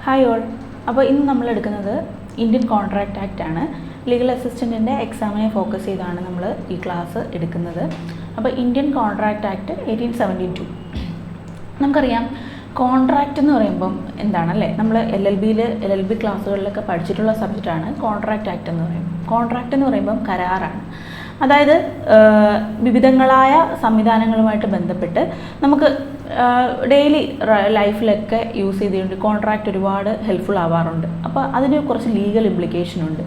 Hi all. അപ്പോൾ ഇന്ന് നമ്മൾ എടുക്കുന്നത് ഇന്ത്യൻ കോൺട്രാക്റ്റ് ആക്റ്റ് ആണ്. ലീഗൽ അസിസ്റ്റൻറ്റിൻ്റെ എക്സാമിനെ ഫോക്കസ് ചെയ്താണ് നമ്മൾ ഈ ക്ലാസ് എടുക്കുന്നത്. അപ്പോൾ ഇന്ത്യൻ കോൺട്രാക്റ്റ് ആക്ട് 1872 നമുക്കറിയാം. കോൺട്രാക്റ്റ് എന്ന് പറയുമ്പം എന്താണല്ലേ, നമ്മൾ എൽ എൽ ബി ക്ലാസ്സുകളിലൊക്കെ പഠിച്ചിട്ടുള്ള സബ്ജക്റ്റാണ് കോൺട്രാക്റ്റ് ആക്ട് എന്ന് പറയുമ്പോൾ. കോൺട്രാക്റ്റ് എന്ന് പറയുമ്പം കരാറാണ്. അതായത് വിവിധങ്ങളായ സംവിധാനങ്ങളുമായിട്ട് ബന്ധപ്പെട്ട് നമുക്ക് ഡെയിലി ലൈഫിലൊക്കെ യൂസ് ചെയ്തുകൊണ്ട് കോൺട്രാക്റ്റ് ഒരുപാട് ഹെൽപ്ഫുൾ ആവാറുണ്ട്. അപ്പോൾ അതിന് കുറച്ച് ലീഗൽ ഇംപ്ലിക്കേഷൻ ഉണ്ട്.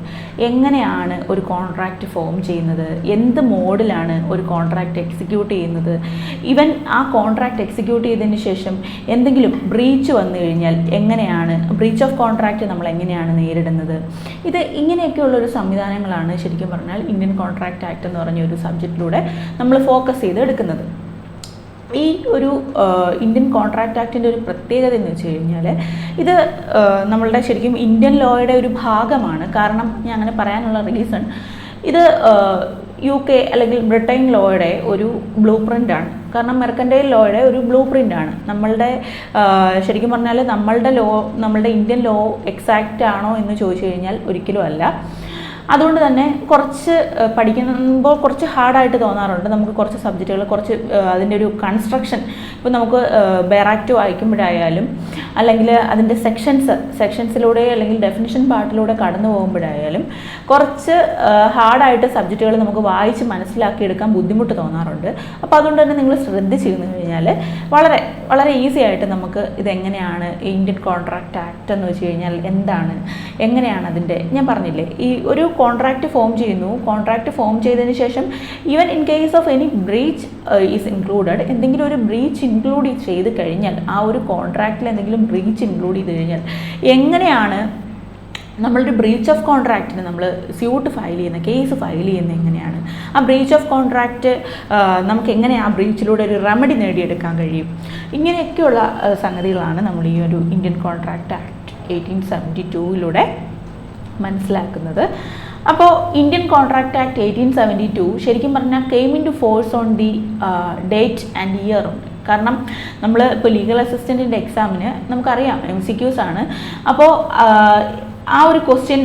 എങ്ങനെയാണ് ഒരു കോൺട്രാക്റ്റ് ഫോം ചെയ്യുന്നത്, എന്ത് മോഡിലാണ് ഒരു കോൺട്രാക്റ്റ് എക്സിക്യൂട്ട് ചെയ്യുന്നത്, ഈവൻ ആ കോൺട്രാക്റ്റ് എക്സിക്യൂട്ട് ചെയ്തതിന് ശേഷം എന്തെങ്കിലും ബ്രീച്ച് വന്നു കഴിഞ്ഞാൽ എങ്ങനെയാണ് ബ്രീച്ച് ഓഫ് കോൺട്രാക്റ്റ് നമ്മൾ എങ്ങനെയാണ് നേരിടുന്നത്, ഇത് ഇങ്ങനെയൊക്കെയുള്ളൊരു സംവിധാനങ്ങളാണ് ശരിക്കും പറഞ്ഞാൽ ഇന്ത്യൻ കോൺട്രാക്റ്റ് ആക്ട് എന്ന് പറഞ്ഞ ഒരു സബ്ജക്റ്റിലൂടെ നമ്മൾ ഫോക്കസ് ചെയ്ത് എടുക്കുന്നത്. ഈ ഒരു ഇന്ത്യൻ കോൺട്രാക്റ്റ് ആക്ടിൻ്റെ ഒരു പ്രത്യേകത എന്ന് വെച്ച് കഴിഞ്ഞാൽ ഇത് നമ്മളുടെ ശരിക്കും ഇന്ത്യൻ ലോയുടെ ഒരു ഭാഗമാണ്. കാരണം ഞാൻ അങ്ങനെ പറയാനുള്ള റീസൺ, ഇത് UK അല്ലെങ്കിൽ ബ്രിട്ടൻ ലോയുടെ ഒരു ബ്ലൂ പ്രിൻ്റാണ്. കാരണം മെർക്കൻറ്റൈൽ ലോയുടെ ഒരു ബ്ലൂ പ്രിൻ്റാണ്. നമ്മളുടെ ശരിക്കും പറഞ്ഞാൽ നമ്മളുടെ ഇന്ത്യൻ ലോ എക്സാക്റ്റ് ആണോ എന്ന് ചോദിച്ചു കഴിഞ്ഞാൽ ഒരിക്കലും അല്ല. അതുകൊണ്ട് തന്നെ കുറച്ച് പഠിക്കുമ്പോൾ കുറച്ച് ഹാർഡായിട്ട് തോന്നാറുണ്ട്. നമുക്ക് കുറച്ച് സബ്ജക്റ്റുകൾ കുറച്ച് അതിൻ്റെ ഒരു കൺസ്ട്രക്ഷൻ, ഇപ്പോൾ നമുക്ക് ബെറാക്റ്റ് വായിക്കുമ്പോഴായാലും അല്ലെങ്കിൽ അതിൻ്റെ സെക്ഷൻസിലൂടെ അല്ലെങ്കിൽ ഡെഫിനിഷൻ പാർട്ടിലൂടെ കടന്നു പോകുമ്പോഴായാലും കുറച്ച് ഹാർഡായിട്ട് സബ്ജക്റ്റുകൾ നമുക്ക് വായിച്ച് മനസ്സിലാക്കിയെടുക്കാൻ ബുദ്ധിമുട്ട് തോന്നാറുണ്ട്. അപ്പോൾ അതുകൊണ്ട് തന്നെ നിങ്ങൾ ശ്രദ്ധിച്ചിരുന്നു കഴിഞ്ഞാൽ വളരെ വളരെ ഈസി ആയിട്ട് നമുക്ക് ഇതെങ്ങനെയാണ് ഇന്ത്യൻ കോൺട്രാക്റ്റ് ആക്ട് എന്ന് വെച്ച് കഴിഞ്ഞാൽ എന്താണ്, എങ്ങനെയാണ് അതിൻ്റെ, ഞാൻ പറഞ്ഞില്ലേ ഈ ഒരു കോൺട്രാക്റ്റ് ഫോം ചെയ്യുന്നു. കോൺട്രാക്റ്റ് ഫോം ചെയ്തതിന് ശേഷം even in case of any breach is included, എന്തെങ്കിലും ഒരു ബ്രീച്ച് ഇൻക്ലൂഡ് ചെയ്ത് കഴിഞ്ഞാൽ, ആ ഒരു കോൺട്രാക്റ്റിൽ എന്തെങ്കിലും ബ്രീച്ച് ഇൻക്ലൂഡ് ചെയ്ത് കഴിഞ്ഞാൽ എങ്ങനെയാണ് നമ്മളൊരു ബ്രീച്ച് ഓഫ് കോൺട്രാക്റ്റിന് നമ്മൾ സ്യൂട്ട് ഫയൽ ചെയ്യുന്ന, കേസ് ഫയൽ ചെയ്യുന്നത് എങ്ങനെയാണ്, ആ ബ്രീച്ച് ഓഫ് കോൺട്രാക്റ്റ് നമുക്ക് എങ്ങനെ ആ ബ്രീച്ചിലൂടെ ഒരു റെമഡി നേടിയെടുക്കാൻ കഴിയും, ഇങ്ങനെയൊക്കെയുള്ള സംഗതികളാണ് നമ്മൾ ഈ ഒരു ഇന്ത്യൻ കോൺട്രാക്റ്റ് ആക്ട് 1872 മനസ്സിലാക്കുന്നത്. അപ്പോൾ ഇന്ത്യൻ കോൺട്രാക്റ്റ് ആക്ട് 1872 ശരിക്കും പറഞ്ഞാൽ came into force on the date and year ഉണ്ട്. കാരണം നമ്മൾ ഇപ്പോൾ ലീഗൽ അസിസ്റ്റൻറ്റിൻ്റെ എക്സാമിന് നമുക്കറിയാം MCQs ആണ്. അപ്പോൾ ആ ഒരു ക്വസ്റ്റ്യൻ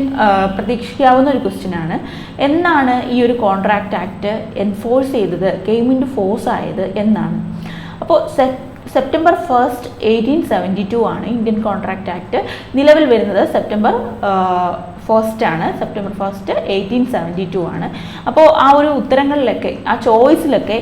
പ്രതീക്ഷിക്കാവുന്ന ഒരു ക്വസ്റ്റ്യനാണ്, എന്നാണ് ഈ ഒരു കോൺട്രാക്റ്റ് ആക്ട് എൻഫോഴ്സ് ചെയ്തത്, കെയിം ഇൻ ടു ഫോഴ്സ് ആയത് എന്നാണ്. അപ്പോൾ സെപ്റ്റംബർ 1, 1872 ആണ് ഇന്ത്യൻ കോൺട്രാക്റ്റ് ആക്ട് നിലവിൽ വരുന്നത്. സെപ്റ്റംബർ 1 ആണ്, സെപ്റ്റംബർ 1, 1872 ആണ്. അപ്പോൾ ആ ഒരു ഉത്തരങ്ങളിലൊക്കെ, ആ ചോയ്സിലൊക്കെ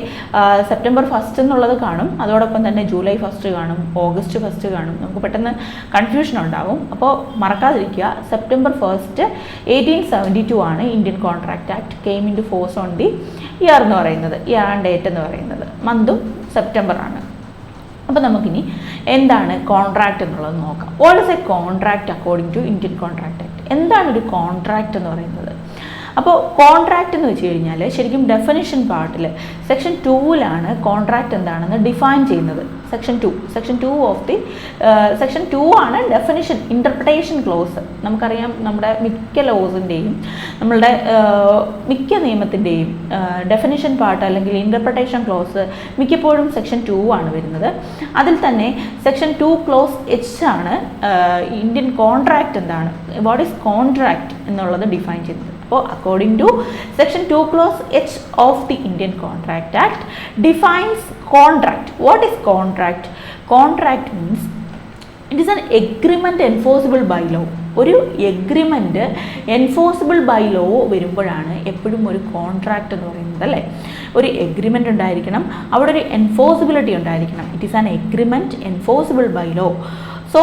സെപ്റ്റംബർ 1 എന്നുള്ളത് കാണും, അതോടൊപ്പം തന്നെ ജൂലൈ 1 കാണും, ഓഗസ്റ്റ് 1 കാണും. നമുക്ക് പെട്ടെന്ന് കൺഫ്യൂഷൻ ഉണ്ടാവും. അപ്പോൾ മറക്കാതിരിക്കുക, സെപ്റ്റംബർ 1, 1872 ആണ് Indian contract act came into force on the year എന്ന് പറയുന്നത്, ഇയർ ആൻഡ് ഡേറ്റ് എന്ന് പറയുന്നത്. മന്തും സെപ്റ്റംബർ ആണ്. അപ്പോൾ നമുക്കിനി എന്താണ് കോൺട്രാക്റ്റ് എന്നുള്ളത് നോക്കാം. What is a contract according to Indian contract act? എന്താണ് ഒരു കോൺട്രാക്റ്റ് എന്ന് പറയുന്നത്? അപ്പോൾ കോൺട്രാക്റ്റ് എന്ന് വെച്ച് കഴിഞ്ഞാൽ ശരിക്കും ഡെഫിനിഷൻ പാർട്ടിൽ സെക്ഷൻ 2 കോൺട്രാക്റ്റ് എന്താണെന്ന് ഡിഫൈൻ ചെയ്യുന്നത്. സെക്ഷൻ 2 ആണ് ഡെഫിനിഷൻ, ഇൻ്റർപ്രിട്ടേഷൻ ക്ലോസ്. നമുക്കറിയാം നമ്മുടെ മിക്ക ലോസിൻ്റെയും നമ്മളുടെ മിക്ക നിയമത്തിൻ്റെയും ഡെഫിനിഷൻ പാർട്ട് അല്ലെങ്കിൽ ഇൻ്റർപ്രിട്ടേഷൻ ക്ലോസ് മിക്കപ്പോഴും സെക്ഷൻ 2 ആണ് വരുന്നത്. അതിൽ തന്നെ സെക്ഷൻ 2 ക്ലോസ് H ആണ് ഇന്ത്യൻ കോൺട്രാക്റ്റ് എന്താണ്, വാട്ട് ഈസ് കോൺട്രാക്റ്റ് എന്നുള്ളത് ഡിഫൈൻ ചെയ്യുന്നത്. അപ്പോൾ according to section 2 clause H of the Indian contract act defines contract. What is contract? Contract means it is an agreement enforceable by law. ഒരു agreement enforceable by law വരുമ്പോഴാണ് എപ്പോഴും ഒരു contract എന്ന് പറയുന്നത്, അല്ലേ? ഒരു എഗ്രിമെൻ്റ് ഉണ്ടായിരിക്കണം, അവിടെ ഒരു എൻഫോഴ്സിബിലിറ്റി ഉണ്ടായിരിക്കണം. It is an agreement enforceable by law. So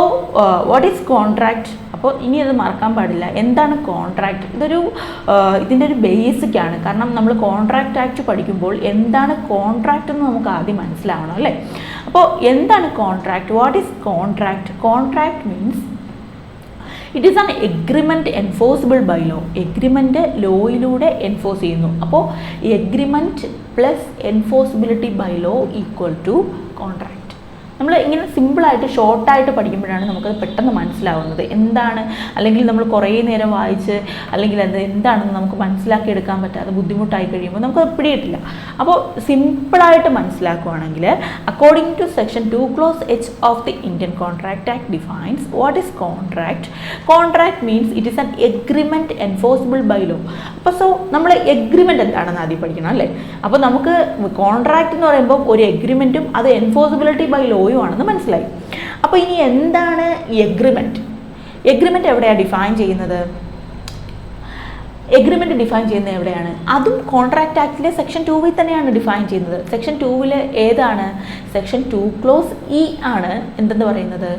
what is contract? അപ്പോൾ ഇനി അത് മറക്കാൻ പാടില്ല. എന്താണ് കോൺട്രാക്റ്റ്? ഇതിൻ്റെ ഒരു ബേസിക് ആണ്. കാരണം നമ്മൾ കോൺട്രാക്റ്റ് ആക്ട് പഠിക്കുമ്പോൾ എന്താണ് കോൺട്രാക്റ്റ് എന്ന് നമുക്ക് ആദ്യം മനസ്സിലാവണം, അല്ലേ? അപ്പോൾ എന്താണ് contract? What is contract? Contract means it is an agreement enforceable by law. Agreement ലോയിലൂടെ എൻഫോഴ്സ് ചെയ്യുന്നു. അപ്പോൾ agreement plus enforceability by law equal to contract. നമ്മൾ ഇങ്ങനെ സിമ്പിളായിട്ട് ഷോർട്ടായിട്ട് പഠിക്കുമ്പോഴാണ് നമുക്കത് പെട്ടെന്ന് മനസ്സിലാവുന്നത് എന്താണ്, അല്ലെങ്കിൽ നമ്മൾ കുറേ നേരം വായിച്ച് അല്ലെങ്കിൽ അത് എന്താണെന്ന് നമുക്ക് മനസ്സിലാക്കി എടുക്കാൻ പറ്റാതെ ബുദ്ധിമുട്ടായി കഴിയുമ്പോൾ നമുക്കത് പിടിയിട്ടില്ല. അപ്പോൾ സിമ്പിളായിട്ട് മനസ്സിലാക്കുകയാണെങ്കിൽ according to section 2 Clause H of the Indian Contract Act defines what is contract. Contract means it is an agreement enforceable by law. അപ്പോൾ സോ നമ്മൾ എഗ്രിമെൻ്റ് എന്താണെന്ന് ആദ്യം പഠിക്കണം അല്ലേ. അപ്പോൾ നമുക്ക് കോൺട്രാക്റ്റ് എന്ന് പറയുമ്പോൾ ഒരു എഗ്രിമെൻറ്റും അത് എൻഫോഴ്സിബിലിറ്റി ബൈ ലോയും ആണെന്ന് മനസ്സിലായി. അപ്പോൾ ഇനി എന്താണ് ഈ എഗ്രിമെൻറ്റ്? എഗ്രിമെൻറ്റ് എവിടെയാണ് ഡിഫൈൻ ചെയ്യുന്നത്? എഗ്രിമെൻറ്റ് ഡിഫൈൻ ചെയ്യുന്നത് എവിടെയാണ്? അതും കോൺട്രാക്റ്റ് ആക്ടിലെ സെക്ഷൻ 2 തന്നെയാണ് ഡിഫൈൻ ചെയ്യുന്നത്. സെക്ഷൻ 2 ഏതാണ്? സെക്ഷൻ 2 Clause E ആണ് എന്തെന്ന് പറയുന്നത്?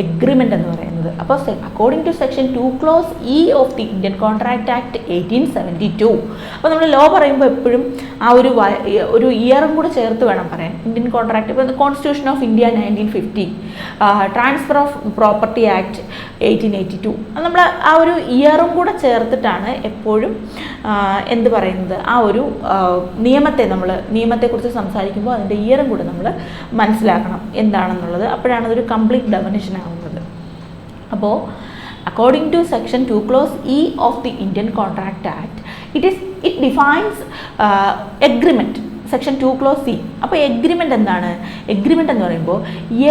എഗ്രിമെൻ്റ് എന്ന് പറയുന്നത്. അപ്പോൾ according to section 2 Clause E of the Indian contract act 1872. അപ്പോൾ നമ്മൾ ലോ പറയുമ്പോൾ എപ്പോഴും ആ ഒരു ഇയറും കൂടെ ചേർത്ത് വേണം പറയാൻ. ഇന്ത്യൻ കോൺട്രാക്ട്, ഇപ്പോൾ constitution of India 1950, transfer of property act 1882, നമ്മൾ ആ ഒരു ഇയറും കൂടെ ചേർത്തിട്ടാണ് എപ്പോഴും എന്ത് പറയുന്നത്, ആ ഒരു നിയമത്തെക്കുറിച്ച് സംസാരിക്കുമ്പോൾ അതിൻ്റെ ഇയറും കൂടെ നമ്മൾ മനസ്സിലാക്കണം എന്താണെന്നുള്ളത്. അപ്പോഴാണ് അതൊരു കംപ്ലീറ്റ് ഡെഫിനിഷൻ ആവുന്നത്. അപ്പോൾ according to section 2 Clause E of the Indian contract act it defines agreement. Section 2 Clause C. അപ്പോൾ എഗ്രിമെൻ്റ് എന്താണ്? എഗ്രിമെൻ്റ് എന്ന് പറയുമ്പോൾ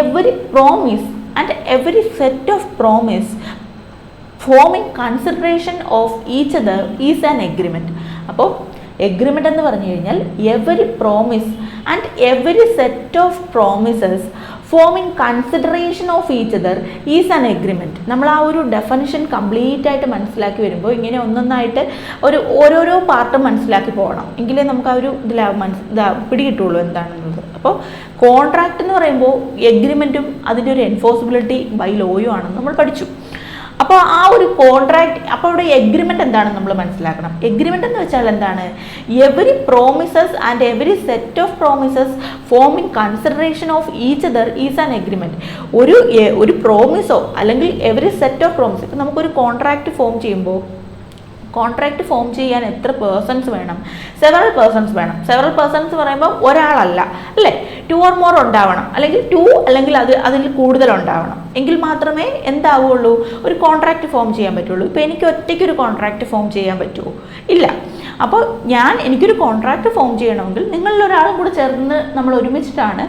every promise and every set of promise forming consideration of each other is an agreement. അപ്പോൾ agreement എന്ന് പറഞ്ഞു കഴിഞ്ഞാൽ every promise and every set of promises forming consideration of each other is an agreement. നമ്മൾ ആ ഒരു definition complete ആയിട്ട് മനസ്സിലാക്കി വരുമ്പോൾ ഇങ്ങനെ ഒന്നൊന്നായിട്ട് ഓരോരോ പാർട്ട് മനസ്സിലാക്കി പോകണം, എങ്കിലേ നമുക്ക് ആ ഒരു പിടികിട്ടുള്ളൂ എന്താണെന്നുള്ളത്. അപ്പോൾ കോൺട്രാക്റ്റ് എന്ന് പറയുമ്പോൾ എഗ്രിമെൻറ്റും അതിൻ്റെ ഒരു എൻഫോഴ്സിബിലിറ്റി ബൈ ലോയും ആണെന്ന് നമ്മൾ പഠിച്ചു. അപ്പോൾ ആ ഒരു കോൺട്രാക്ട്, അപ്പോൾ അവിടെ എഗ്രിമെൻ്റ് എന്താണെന്ന് നമ്മൾ മനസ്സിലാക്കണം. എഗ്രിമെൻ്റ് എന്ന് വെച്ചാൽ എന്താണ്? Every promises and every set of promises forming consideration of each other is an agreement. ഒരു പ്രോമിസോ അല്ലെങ്കിൽ എവരി സെറ്റ് ഓഫ് പ്രോമിസ്, ഇപ്പോൾ നമുക്കൊരു കോൺട്രാക്റ്റ് ഫോം ചെയ്യുമ്പോൾ കോൺട്രാക്റ്റ് ഫോം ചെയ്യാൻ എത്ര പേഴ്സൺസ് വേണം? സെവറൽ പേഴ്സൺസ് വേണം. സെവറൽ പേഴ്സൺസ് പറയുമ്പോൾ ഒരാളല്ല അല്ലേ, 2 or more ഉണ്ടാവണം, അല്ലെങ്കിൽ 2 അല്ലെങ്കിൽ അതിൽ കൂടുതൽ ഉണ്ടാവണം, എങ്കിൽ മാത്രമേ എന്താവുള്ളൂ, ഒരു കോൺട്രാക്റ്റ് ഫോം ചെയ്യാൻ പറ്റുള്ളൂ. ഇപ്പോൾ എനിക്ക് ഒറ്റയ്ക്ക് ഒരു കോൺട്രാക്റ്റ് ഫോം ചെയ്യാൻ പറ്റുമോ? ഇല്ല. അപ്പോൾ എനിക്കൊരു കോൺട്രാക്റ്റ് ഫോം ചെയ്യണമെങ്കിൽ നിങ്ങളിലൊരാളും കൂടെ ചേർന്ന് നമ്മൾ ഒരുമിച്ചിട്ടാണ്,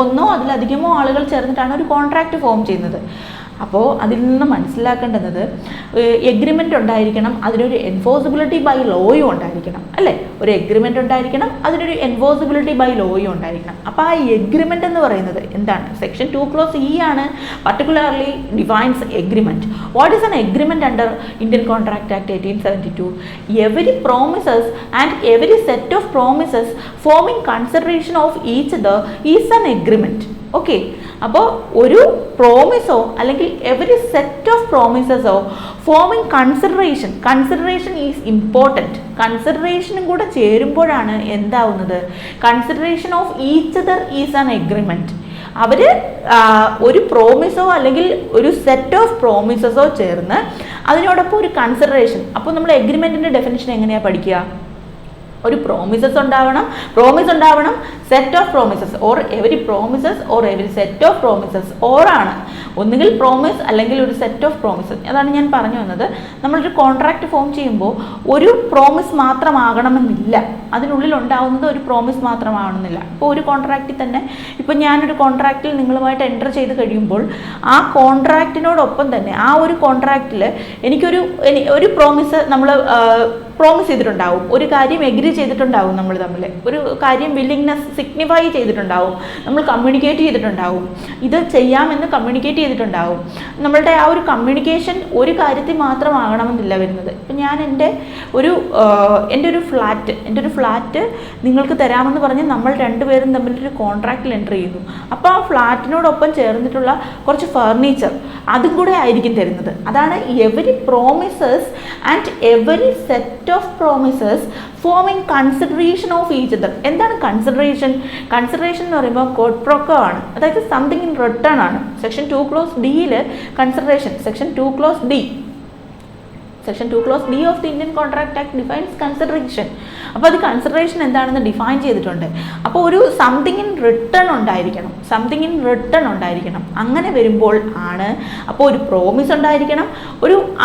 ഒന്നോ അതിലധികമോ ആളുകൾ ചേർന്നിട്ടാണ് ഒരു കോൺട്രാക്റ്റ് ഫോം ചെയ്യുന്നത്. അപ്പോൾ അതിൽ നിന്ന് മനസ്സിലാക്കേണ്ടത് എഗ്രിമെൻ്റ് ഉണ്ടായിരിക്കണം, അതിനൊരു എൻഫോഴ്സിബിലിറ്റി ബൈ ലോയും ഉണ്ടായിരിക്കണം അല്ലേ. ഒരു എഗ്രിമെൻ്റ് ഉണ്ടായിരിക്കണം, അതിനൊരു എൻഫോഴ്സിബിലിറ്റി ബൈ ലോയും ഉണ്ടായിരിക്കണം. അപ്പോൾ ആ എഗ്രിമെൻ്റ് എന്ന് പറയുന്നത് എന്താണ്? സെക്ഷൻ 2 Clause E ആണ് particularly defines agreement. What is an agreement under Indian contract act 1872? Every promises and every set of promises forming consideration of each other is an agreement. Okay. അപ്പോൾ ഒരു പ്രോമിസോ അല്ലെങ്കിൽ every set of പ്രോമിസസോ forming consideration is important. കൺസിഡറേഷനും കൂടെ ചേരുമ്പോഴാണ് എന്താവുന്നത്? Consideration of each other is an agreement. അവർ ഒരു പ്രോമിസോ അല്ലെങ്കിൽ ഒരു സെറ്റ് ഓഫ് പ്രോമിസസോ ചേർന്ന് അതിനോടൊപ്പം ഒരു കൺസിഡറേഷൻ. അപ്പോൾ നമ്മൾ എഗ്രിമെൻറ്റിൻ്റെ ഡെഫിനിഷൻ എങ്ങനെയാണ് പഠിക്കുക? ഒരു പ്രോമിസസ് ഉണ്ടാവണം, set of promises, or every promises or every set of promises, ഓറാണ് ഒന്നുകിൽ പ്രോമിസ് അല്ലെങ്കിൽ ഒരു സെറ്റ് ഓഫ് പ്രോമിസസ്. അതാണ് ഞാൻ പറഞ്ഞു വന്നത്. നമ്മളൊരു കോൺട്രാക്റ്റ് ഫോം ചെയ്യുമ്പോൾ ഒരു പ്രോമിസ് മാത്രമാകണമെന്നില്ല, അതിനുള്ളിൽ ഉണ്ടാവുന്നത് ഒരു പ്രോമിസ് മാത്രമാകണമെന്നില്ല. ഇപ്പോൾ ഒരു കോൺട്രാക്റ്റിൽ തന്നെ, ഇപ്പോൾ ഞാനൊരു കോൺട്രാക്റ്റിൽ നിങ്ങളുമായിട്ട് എൻ്റർ ചെയ്ത് കഴിയുമ്പോൾ ആ കോൺട്രാക്റ്റിനോടൊപ്പം തന്നെ ആ ഒരു കോൺട്രാക്റ്റിൽ ഒരു പ്രോമിസ് നമ്മൾ പ്രോമിസ് ചെയ്തിട്ടുണ്ടാവും, ഒരു കാര്യം എഗ്രി ചെയ്തിട്ടുണ്ടാവും, നമ്മൾ തമ്മിൽ ഒരു കാര്യം വില്ലിങ്നെസ് സിഗ്നിഫൈ ചെയ്തിട്ടുണ്ടാവും, നമ്മൾ കമ്മ്യൂണിക്കേറ്റ് ചെയ്തിട്ടുണ്ടാവും, ഇത് ചെയ്യാമെന്ന് കമ്മ്യൂണിക്കേറ്റ് ചെയ്തിട്ടുണ്ടാവും. നമ്മളുടെ ആ ഒരു കമ്മ്യൂണിക്കേഷൻ ഒരു കാര്യത്തിൽ മാത്രമാകണമെന്നില്ല വരുന്നത്. ഇപ്പം ഞാൻ എൻ്റെ ഒരു ഫ്ലാറ്റ് നിങ്ങൾക്ക് തരാമെന്ന് പറഞ്ഞ് നമ്മൾ രണ്ടുപേരും തമ്മിലൊരു കോൺട്രാക്റ്റിൽ എൻ്റർ ചെയ്യുന്നു. അപ്പോൾ ആ ഫ്ലാറ്റിനോടൊപ്പം ചേർന്നിട്ടുള്ള കുറച്ച് ഫർണിച്ചർ അതും കൂടെ ആയിരിക്കും തരുന്നത്. അതാണ് every promises and every set of promises forming consideration of each other. എന്താണ് കൺസിഡറേഷൻ? കൺസിഡറേഷൻ എന്ന് പറയുമ്പോൾ കോഡ് പ്രൊക്കോ ആണ്, അതായത് സംതിങ് ഇൻ റിട്ടേൺ ആണ്. സെക്ഷൻ 2 Clause Dയിൽ consideration, section 2 Clause D section 2 clause D of the Indian contract act defines consideration. അപ്പോൾ അത് consideration എന്താണെന്ന് ഡിഫൈൻ ചെയ്തിട്ടുണ്ട്. അപ്പോൾ ഒരു സംതിങ് ഇൻ റിട്ടേൺ ഉണ്ടായിരിക്കണം. അങ്ങനെ വരുമ്പോൾ ആണ് അപ്പോൾ ഒരു പ്രോമിസ് ഉണ്ടായിരിക്കണം.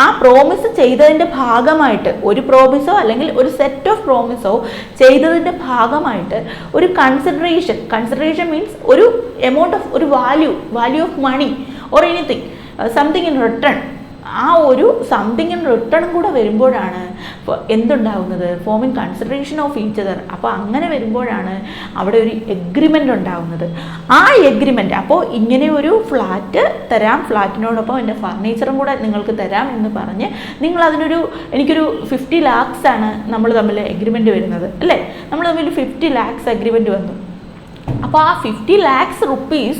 ആ പ്രോമിസ് ചെയ്തതിൻ്റെ ഭാഗമായിട്ട് ഒരു പ്രോമിസോ അല്ലെങ്കിൽ ഒരു സെറ്റ് ഓഫ് പ്രോമിസോ ചെയ്തതിൻ്റെ ഭാഗമായിട്ട് ഒരു കൺസിഡറേഷൻ മീൻസ് ഒരു എമൗണ്ട് ഓഫ് ഒരു value of money or anything something in return. ആ ഒരു സംതിങ് ഇൻ റിട്ടേൺ കൂടെ വരുമ്പോഴാണ് എന്തുണ്ടാവുന്നത്, forming consideration of each other. അപ്പോൾ അങ്ങനെ വരുമ്പോഴാണ് അവിടെ ഒരു എഗ്രിമെൻ്റ് ഉണ്ടാവുന്നത്. ആ എഗ്രിമെൻ്റ് അപ്പോൾ ഇങ്ങനെ ഒരു ഫ്ലാറ്റ് തരാം, ഫ്ലാറ്റിനോടൊപ്പം എൻ്റെ ഫർണിച്ചറും കൂടെ നിങ്ങൾക്ക് തരാം എന്ന് പറഞ്ഞ് നിങ്ങൾ എനിക്കൊരു 50 lakhs ആണ് നമ്മൾ തമ്മിൽ എഗ്രിമെൻ്റ് വരുന്നത് അല്ലേ. നമ്മൾ തമ്മിൽ 50 lakhs എഗ്രിമെൻ്റ് വന്നു. അപ്പോൾ ആ 50 lakhs rupees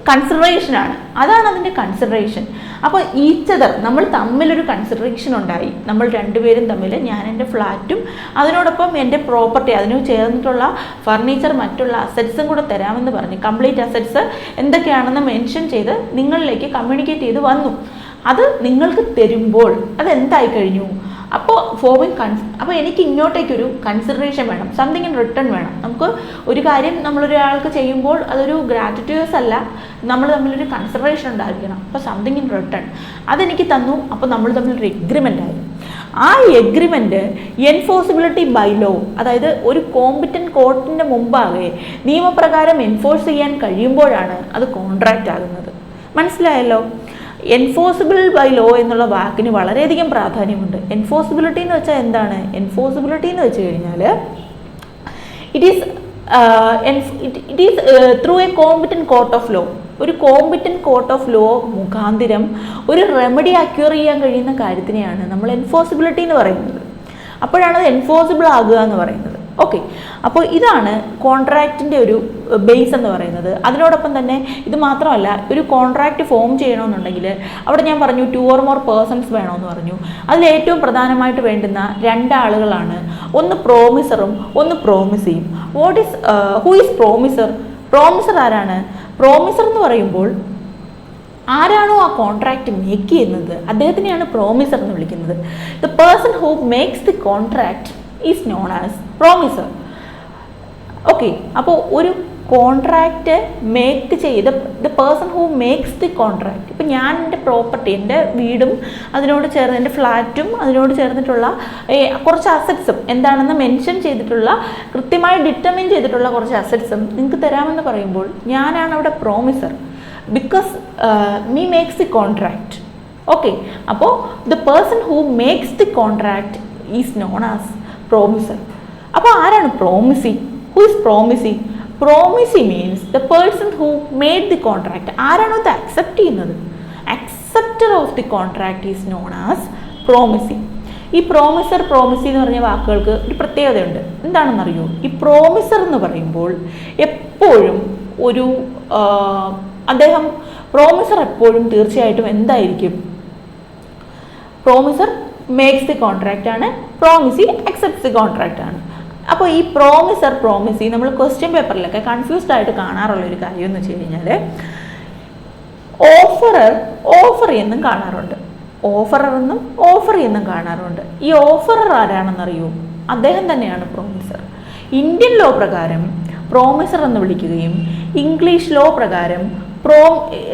കൺസിഡറേഷനാണ്. അതാണ് അതിൻ്റെ കൺസിഡറേഷൻ. അപ്പോൾ ഈച്ച് അതർ നമ്മൾ തമ്മിലൊരു കൺസിഡറേഷൻ ഉണ്ടായി. നമ്മൾ രണ്ടുപേരും തമ്മിൽ ഞാൻ എൻ്റെ ഫ്ലാറ്റും അതിനോടൊപ്പം എൻ്റെ പ്രോപ്പർട്ടി അതിന് ചേർന്നിട്ടുള്ള ഫർണിച്ചർ മറ്റുള്ള അസറ്റ്സും കൂടെ തരാമെന്ന് പറഞ്ഞ് കംപ്ലീറ്റ് അസറ്റ്സ് എന്തൊക്കെയാണെന്ന് മെൻഷൻ ചെയ്ത് നിങ്ങളിലേക്ക് കമ്മ്യൂണിക്കേറ്റ് ചെയ്ത് വന്നു. അത് നിങ്ങൾക്ക് തരുമ്പോൾ അതെന്തായി കഴിഞ്ഞു, അപ്പോൾ അപ്പോൾ എനിക്ക് ഇങ്ങോട്ടേക്കൊരു കൺസിഡറേഷൻ വേണം, സംതിങ് ഇൻ റിട്ടേൺ വേണം. നമുക്ക് ഒരു കാര്യം നമ്മളൊരാൾക്ക് ചെയ്യുമ്പോൾ അതൊരു ഗ്രാറ്റിറ്റ്യൂസ് അല്ല, നമ്മൾ തമ്മിലൊരു കൺസിഡറേഷൻ ഉണ്ടായിരിക്കണം. അപ്പോൾ സംതിങ് ഇൻ റിട്ടേൺ അതെനിക്ക് തന്നു. അപ്പോൾ നമ്മൾ തമ്മിലൊരു എഗ്രിമെൻ്റ് ആയി. ആ എഗ്രിമെൻ്റ് എൻഫോഴ്സിബിലിറ്റി ബൈ ലോ, അതായത് ഒരു കോമ്പിറ്റൻറ്റ് കോർട്ടിൻ്റെ മുമ്പാകെ നിയമപ്രകാരം എൻഫോഴ്സ് ചെയ്യാൻ കഴിയുമ്പോഴാണ് അത് കോൺട്രാക്റ്റ് ആകുന്നത്. മനസ്സിലായല്ലോ? എൻഫോഴ്സിബിൾ ബൈ ലോ എന്നുള്ള വാക്കിന് വളരെയധികം പ്രാധാന്യമുണ്ട്. എൻഫോഴ്സിബിലിറ്റി എന്ന് വെച്ചാൽ എന്താണ്? എൻഫോഴ്സിബിലിറ്റി എന്ന് വെച്ച് കഴിഞ്ഞാൽ it is through a competent court of law. ഒരു കോമ്പിറ്റൻറ്റ് കോർട്ട് ഓഫ് ലോ മുഖാന്തിരം ഒരു റെമഡി അക്യൂർ ചെയ്യാൻ കഴിയുന്ന കാര്യത്തിനെയാണ് നമ്മൾ എൻഫോഴ്സിബിലിറ്റി എന്ന് പറയുന്നത്. അപ്പോഴാണ് അത് എൻഫോഴ്സിബിൾ ആകുക എന്ന് പറയുന്നത്. ഓക്കെ, അപ്പോൾ ഇതാണ് കോൺട്രാക്റ്റിൻ്റെ ഒരു ബേസ് എന്ന് പറയുന്നത്. അതിനോടൊപ്പം തന്നെ ഇത് മാത്രമല്ല, ഒരു കോൺട്രാക്റ്റ് ഫോം ചെയ്യണമെന്നുണ്ടെങ്കിൽ അവിടെ ഞാൻ പറഞ്ഞു 2 or more പേഴ്സൺസ് വേണമെന്ന് പറഞ്ഞു. അതിൽ ഏറ്റവും പ്രധാനമായിട്ട് വേണ്ടുന്ന 2 ആളുകളാണ്, ഒന്ന് പ്രോമിസറും ഒന്ന് പ്രോമിസിയും. Who is promiser? പ്രോമിസർ ആരാണ്? പ്രോമിസർ എന്ന് പറയുമ്പോൾ ആരാണോ ആ കോൺട്രാക്റ്റ് മേക്ക് ചെയ്യുന്നത് അദ്ദേഹത്തിനെയാണ് പ്രോമിസർ എന്ന് വിളിക്കുന്നത്. The person who makes the contract is known as promisor. Okay, അപ്പോൾ ഒരു കോൺട്രാക്റ്റ് മേക്ക് ചെയ്ത് the person who makes the contract. ഇപ്പം ഞാൻ എൻ്റെ പ്രോപ്പർട്ടി, എൻ്റെ വീടും അതിനോട് ചേർന്ന് എൻ്റെ ഫ്ലാറ്റും അതിനോട് ചേർന്നിട്ടുള്ള കുറച്ച് അസറ്റ്സും എന്താണെന്ന് മെൻഷൻ ചെയ്തിട്ടുള്ള കൃത്യമായി ഡിറ്റർമിൻ ചെയ്തിട്ടുള്ള കുറച്ച് അസറ്റ്സും നിങ്ങൾക്ക് തരാമെന്ന് പറയുമ്പോൾ ഞാനാണ് അവിടെ promiser. Because me makes the contract. Okay, അപ്പോൾ the person who makes the contract is known as promiser. അപ്പോൾ ആരാണ് promisee? Who is promisee? Promisee means the person who made the contract. ആരാണോ ഇത് അക്സെപ്റ്റ് ചെയ്യുന്നത്? Acceptor of the contract is known as promisee. ഈ promiser promisee എന്ന് പറഞ്ഞ വാക്കുകൾക്ക് ഒരു പ്രത്യേകതയുണ്ട്. എന്താണെന്നറിയോ? ഈ പ്രോമിസർ എന്ന് പറയുമ്പോൾ എപ്പോഴും അദ്ദേഹം പ്രോമിസർ എപ്പോഴും തീർച്ചയായിട്ടും എന്തായിരിക്കും? പ്രോമിസർ മേക്സ് ദി കോൺട്രാക്റ്റ് ആണ്, പ്രോമിസി അക്സെപ്റ്റ്സ് ദി കോൺട്രാക്റ്റ് ആണ്. അപ്പോൾ ഈ പ്രോമിസർ പ്രോമിസി നമ്മൾ ക്വസ്റ്റ്യൻ പേപ്പറിലൊക്കെ കൺഫ്യൂസ്ഡ് ആയിട്ട് കാണാറുള്ള ഒരു കാര്യം എന്ന് വെച്ച് കഴിഞ്ഞാൽ ഓഫർ എന്നും കാണാറുണ്ട്, ഓഫറർ എന്നും ഓഫർ എന്നും കാണാറുണ്ട്. ഈ ഓഫറർ ആരാണെന്നറിയോ? അദ്ദേഹം തന്നെയാണ് പ്രോമിസർ. ഇന്ത്യൻ ലോ പ്രകാരം പ്രോമിസർ എന്ന് വിളിക്കുകയും ഇംഗ്ലീഷ് ലോ പ്രകാരം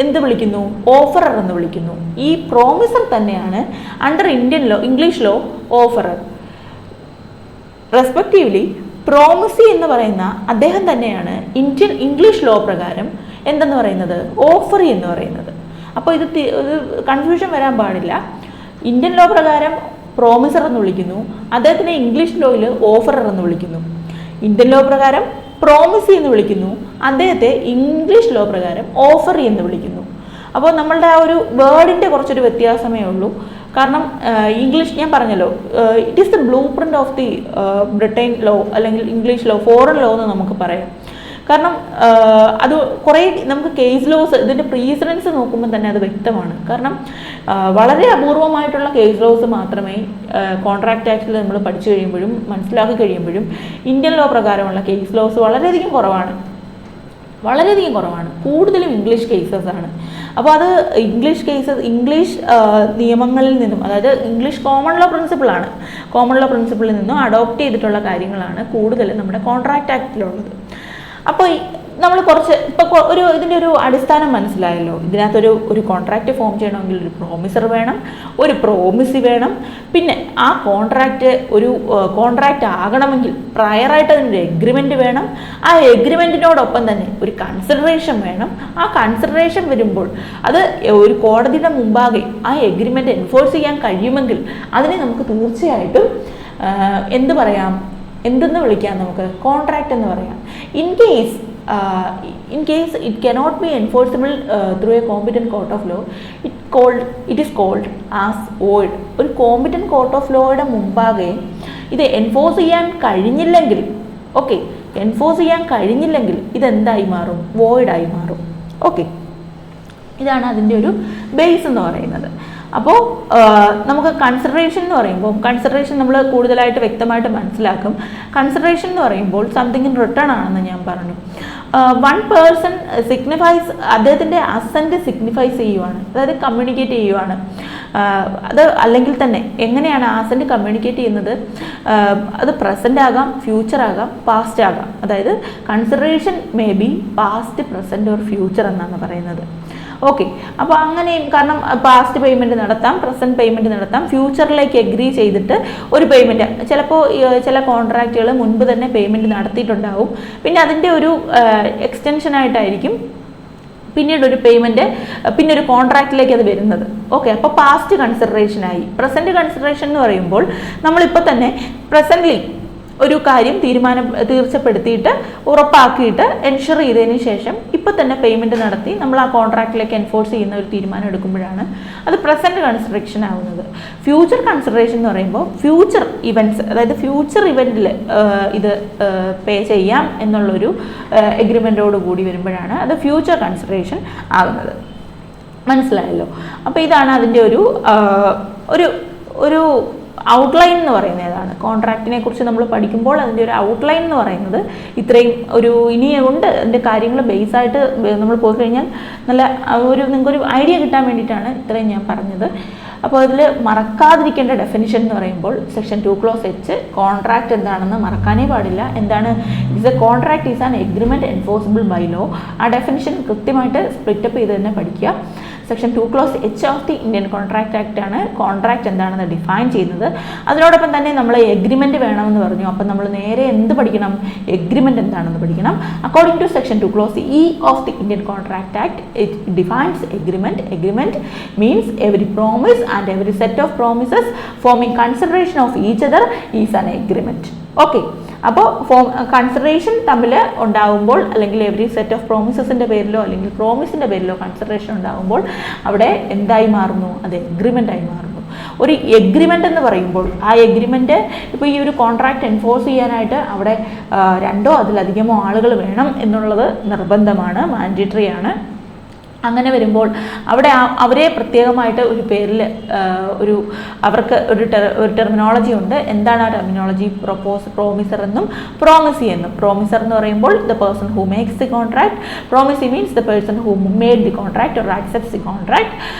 എന്ത് വിളിക്കുന്നു? ഓഫറർ എന്ന് വിളിക്കുന്നു. ഈ പ്രോമിസർ തന്നെയാണ് under English law offerer. Respectively promisee എന്ന് പറയുന്ന അദ്ദേഹം തന്നെയാണ് ഇംഗ്ലീഷ് ലോ പ്രകാരം എന്തെന്ന് പറയുന്നത്? ഓഫറി എന്ന് പറയുന്നത്. അപ്പോൾ ഇത് കൺഫ്യൂഷൻ വരാൻ പാടില്ല. ഇന്ത്യൻ ലോ പ്രകാരം പ്രോമിസർ എന്ന് വിളിക്കുന്നു, അദ്ദേഹത്തിനെ ഇംഗ്ലീഷ് ലോയിൽ ഓഫറർ എന്ന് വിളിക്കുന്നു. ഇന്ത്യൻ ലോ പ്രകാരം പ്രോമിസി എന്ന് വിളിക്കുന്നു, അദ്ദേഹത്തെ ഇംഗ്ലീഷ് ലോ പ്രകാരം ഓഫറി എന്ന് വിളിക്കുന്നു. അപ്പോൾ നമ്മളുടെ ആ ഒരു വേർഡിൻ്റെ കുറച്ചൊരു വ്യത്യാസമേ ഉള്ളൂ. കാരണം ഇംഗ്ലീഷ് ഞാൻ പറഞ്ഞല്ലോ, it is the blueprint of the Britain law അല്ലെങ്കിൽ ഇംഗ്ലീഷ് ലോ, ഫോറിൻ ലോ എന്ന് നമുക്ക് പറയാം. കാരണം അത് കുറേ നമുക്ക് കേസ് ലോസ് ഇതിൻ്റെ പ്രീസിഡൻസ് നോക്കുമ്പോൾ തന്നെ അത് വ്യക്തമാണ്. കാരണം വളരെ അപൂർവമായിട്ടുള്ള കേസ് ലോസ് മാത്രമേ കോൺട്രാക്റ്റ് ആക്ടിൽ നമ്മൾ പഠിച്ചു കഴിയുമ്പോഴും മനസ്സിലാക്കി കഴിയുമ്പോഴും ഇന്ത്യൻ ലോ പ്രകാരമുള്ള കേസ് ലോസ് വളരെയധികം കുറവാണ്. വളരെയധികം കുറവാണ്. കൂടുതലും ഇംഗ്ലീഷ് കേസസ് ആണ്. അപ്പോൾ അത് ഇംഗ്ലീഷ് നിയമങ്ങളിൽ നിന്നും, അതായത് ഇംഗ്ലീഷ് കോമൺ ലോ പ്രിൻസിപ്പിളാണ്, കോമൺ ലോ പ്രിൻസിപ്പിളിൽ നിന്നും അഡോപ്റ്റ് ചെയ്തിട്ടുള്ള കാര്യങ്ങളാണ് കൂടുതലും നമ്മുടെ കോൺട്രാക്റ്റ് ആക്റ്റിലുള്ളത്. അപ്പോൾ നമ്മൾ കുറച്ച് ഇപ്പോൾ ഇതിൻ്റെ ഒരു അടിസ്ഥാനം മനസ്സിലായല്ലോ. ഇതിനകത്തൊരു കോൺട്രാക്റ്റ് ഫോം ചെയ്യണമെങ്കിൽ ഒരു പ്രോമിസർ വേണം, ഒരു പ്രോമിസി വേണം. പിന്നെ ആ കോൺട്രാക്റ്റ് ആകണമെങ്കിൽ പ്രയറായിട്ട് അതിനൊരു എഗ്രിമെൻറ്റ് വേണം. ആ എഗ്രിമെൻറ്റിനോടൊപ്പം തന്നെ ഒരു കൺസിഡറേഷൻ വേണം. ആ കൺസിഡറേഷൻ വരുമ്പോൾ അത് ഒരു കോടതിയുടെ മുമ്പാകെ ആ എഗ്രിമെൻറ്റ് എൻഫോഴ്സ് ചെയ്യാൻ കഴിയുമെങ്കിൽ അതിനെ നമുക്ക് തീർച്ചയായിട്ടും എന്തെന്ന് വിളിക്കാം, നമുക്ക് കോൺട്രാക്റ്റ് എന്ന് പറയാം. In case it cannot be enforceable through a competent court of law, it is called as void. ഒരു കോമ്പിറ്റന്റ് കോർട്ട് ഓഫ് ലോയുടെ മുമ്പാകെ ഇത് എൻഫോഴ്സ് ചെയ്യാൻ കഴിഞ്ഞില്ലെങ്കിൽ ഇതെന്തായി മാറും? വോയിഡായി മാറും. ഓക്കെ, ഇതാണ് അതിൻ്റെ ഒരു ബേസ് എന്ന് പറയുന്നത്. അപ്പോൾ നമുക്ക് കൺസിഡറേഷൻ എന്ന് പറയുമ്പോൾ, കൺസിഡറേഷൻ നമ്മൾ കൂടുതലായിട്ട് വ്യക്തമായിട്ട് മനസ്സിലാക്കും. കൺസിഡറേഷൻ എന്ന് പറയുമ്പോൾ സംതിങ് ഇൻ റിട്ടേൺ ആണെന്ന് ഞാൻ പറഞ്ഞു. വൺ പേഴ്സൺ സിഗ്നിഫൈസ്, അദ്ദേഹത്തിൻ്റെ അസെൻറ്റ് സിഗ്നിഫൈസ് ചെയ്യുവാണ്, അതായത് കമ്മ്യൂണിക്കേറ്റ് ചെയ്യുവാണ്. അത് അല്ലെങ്കിൽ തന്നെ എങ്ങനെയാണ് അസെൻറ്റ് കമ്മ്യൂണിക്കേറ്റ് ചെയ്യുന്നത്? അത് പ്രസൻ്റ് ആകാം, ഫ്യൂച്ചർ ആകാം, പാസ്റ്റ് ആകാം. അതായത് consideration may be past, present or future എന്നാണ് പറയുന്നത്. ഓക്കെ, അപ്പോൾ അങ്ങനെയും, കാരണം പാസ്റ്റ് പേയ്മെൻറ്റ് നടത്താം, പ്രസൻറ്റ് പേയ്മെൻറ്റ് നടത്താം, ഫ്യൂച്ചറിലേക്ക് എഗ്രി ചെയ്തിട്ട് ഒരു പേയ്മെൻറ്റ്, ചിലപ്പോൾ ചില കോൺട്രാക്റ്റുകൾ മുൻപ് തന്നെ പേയ്മെൻറ്റ് നടത്തിയിട്ടുണ്ടാവും. പിന്നെ അതിൻ്റെ ഒരു എക്സ്റ്റൻഷനായിട്ടായിരിക്കും പിന്നീട് ഒരു പേയ്മെൻറ്റ്, പിന്നെ ഒരു കോൺട്രാക്റ്റിലേക്ക് അത് വരുന്നത്. ഓക്കെ, അപ്പോൾ പാസ്റ്റ് കൺസിഡറേഷനായി. പ്രസൻറ്റ് കൺസിഡറേഷൻ എന്ന് പറയുമ്പോൾ നമ്മളിപ്പോൾ തന്നെ പ്രസൻ്റ്ലി ഒരു കാര്യം തീർച്ചപ്പെടുത്തിയിട്ട് ഉറപ്പാക്കിയിട്ട് എൻഷുർ ചെയ്തതിന് ശേഷം ഇപ്പം തന്നെ പേയ്മെൻറ്റ് നടത്തി നമ്മൾ ആ കോൺട്രാക്റ്റിലേക്ക് എൻഫോഴ്സ് ചെയ്യുന്ന ഒരു തീരുമാനം എടുക്കുമ്പോഴാണ് അത് പ്രസൻറ്റ് കൺസിഡറേഷൻ ആവുന്നത്. ഫ്യൂച്ചർ കൺസിഡറേഷൻ എന്ന് പറയുമ്പോൾ ഫ്യൂച്ചർ ഇവൻറ്റ്സ്, അതായത് ഫ്യൂച്ചർ ഇവൻറ്റിൽ ഇത് പേ ചെയ്യാം എന്നുള്ളൊരു എഗ്രിമെൻറ്റോട് കൂടി വരുമ്പോഴാണ് അത് ഫ്യൂച്ചർ കൺസിഡറേഷൻ ആകുന്നത്. മനസ്സിലായല്ലോ? അപ്പോൾ ഇതാണ് അതിൻ്റെ ഒരു ഔട്ട്ലൈൻ എന്ന് പറയുന്നത്. ഏതാണ് കോൺട്രാക്റ്റിനെ കുറിച്ച് നമ്മൾ പഠിക്കുമ്പോൾ അതിൻ്റെ ഒരു ഔട്ട്ലൈൻ എന്ന് പറയുന്നത് ഇത്രയും ഇനിയുണ്ട്. അതിൻ്റെ കാര്യങ്ങൾ ബേസായിട്ട് നമ്മൾ പോയി കഴിഞ്ഞാൽ നിങ്ങൾക്കൊരു ഐഡിയ കിട്ടാൻ വേണ്ടിയിട്ടാണ് ഇത്രയും ഞാൻ പറഞ്ഞത്. അപ്പോൾ അതിൽ മറക്കാതിരിക്കേണ്ട ഡെഫിനിഷൻ എന്ന് പറയുമ്പോൾ സെക്ഷൻ 2 Clause H, കോൺട്രാക്റ്റ് എന്താണെന്ന് മറക്കാനേ പാടില്ല. എന്താണ്? It's a contract is an agreement enforceable by law. ആ ഡെഫിനിഷൻ കൃത്യമായിട്ട് സ്പ്ലിറ്റപ്പ് ചെയ്ത് തന്നെ പഠിക്കുക. Section 2 Clause H of the Indian contract act ആണ് കോൺട്രാക്ട് എന്താണെന്ന് ഡിഫൈൻ ചെയ്യുന്നത്. അതിനോടൊപ്പം തന്നെ നമ്മൾ എഗ്രിമെൻറ്റ് വേണമെന്ന് പറഞ്ഞു. അപ്പം നമ്മൾ നേരെ എന്ത് പഠിക്കണം? എഗ്രിമെൻറ്റ് എന്താണെന്ന് പഠിക്കണം. According to section 2 Clause E of the Indian contract act, it defines agreement. Agreement means every promise and every set of promises forming consideration of each other is an agreement. Okay, അപ്പോൾ consideration തമ്മിൽ ഉണ്ടാകുമ്പോൾ, അല്ലെങ്കിൽ every set of പ്രോമിസസിൻ്റെ പേരിലോ അല്ലെങ്കിൽ പ്രോമിസിൻ്റെ പേരിലോ consideration ഉണ്ടാകുമ്പോൾ അവിടെ എന്തായി മാറുന്നു? അത് എഗ്രിമെൻ്റായി മാറുന്നു. ഒരു എഗ്രിമെൻ്റ് എന്ന് പറയുമ്പോൾ ആ എഗ്രിമെൻറ്റ് ഇപ്പോൾ ഈ ഒരു കോൺട്രാക്റ്റ് എൻഫോഴ്സ് ചെയ്യാനായിട്ട് അവിടെ 2 അതിലധികമോ ആളുകൾ വേണം എന്നുള്ളത് നിർബന്ധമാണ്, മാൻഡേറ്ററി ആണ്. അങ്ങനെ വരുമ്പോൾ അവിടെ അവരെ പ്രത്യേകമായിട്ട് ഒരു പേരിൽ അവർക്ക് ഒരു ടെർമിനോളജി ഉണ്ട്. എന്താണ് ആ ടെർമിനോളജി? പ്രോമിസർ എന്നും പ്രോമിസി എന്നും. പ്രോമിസർ എന്ന് പറയുമ്പോൾ the person who makes the contract. Promisee means the person who made the contract or accepts the contract.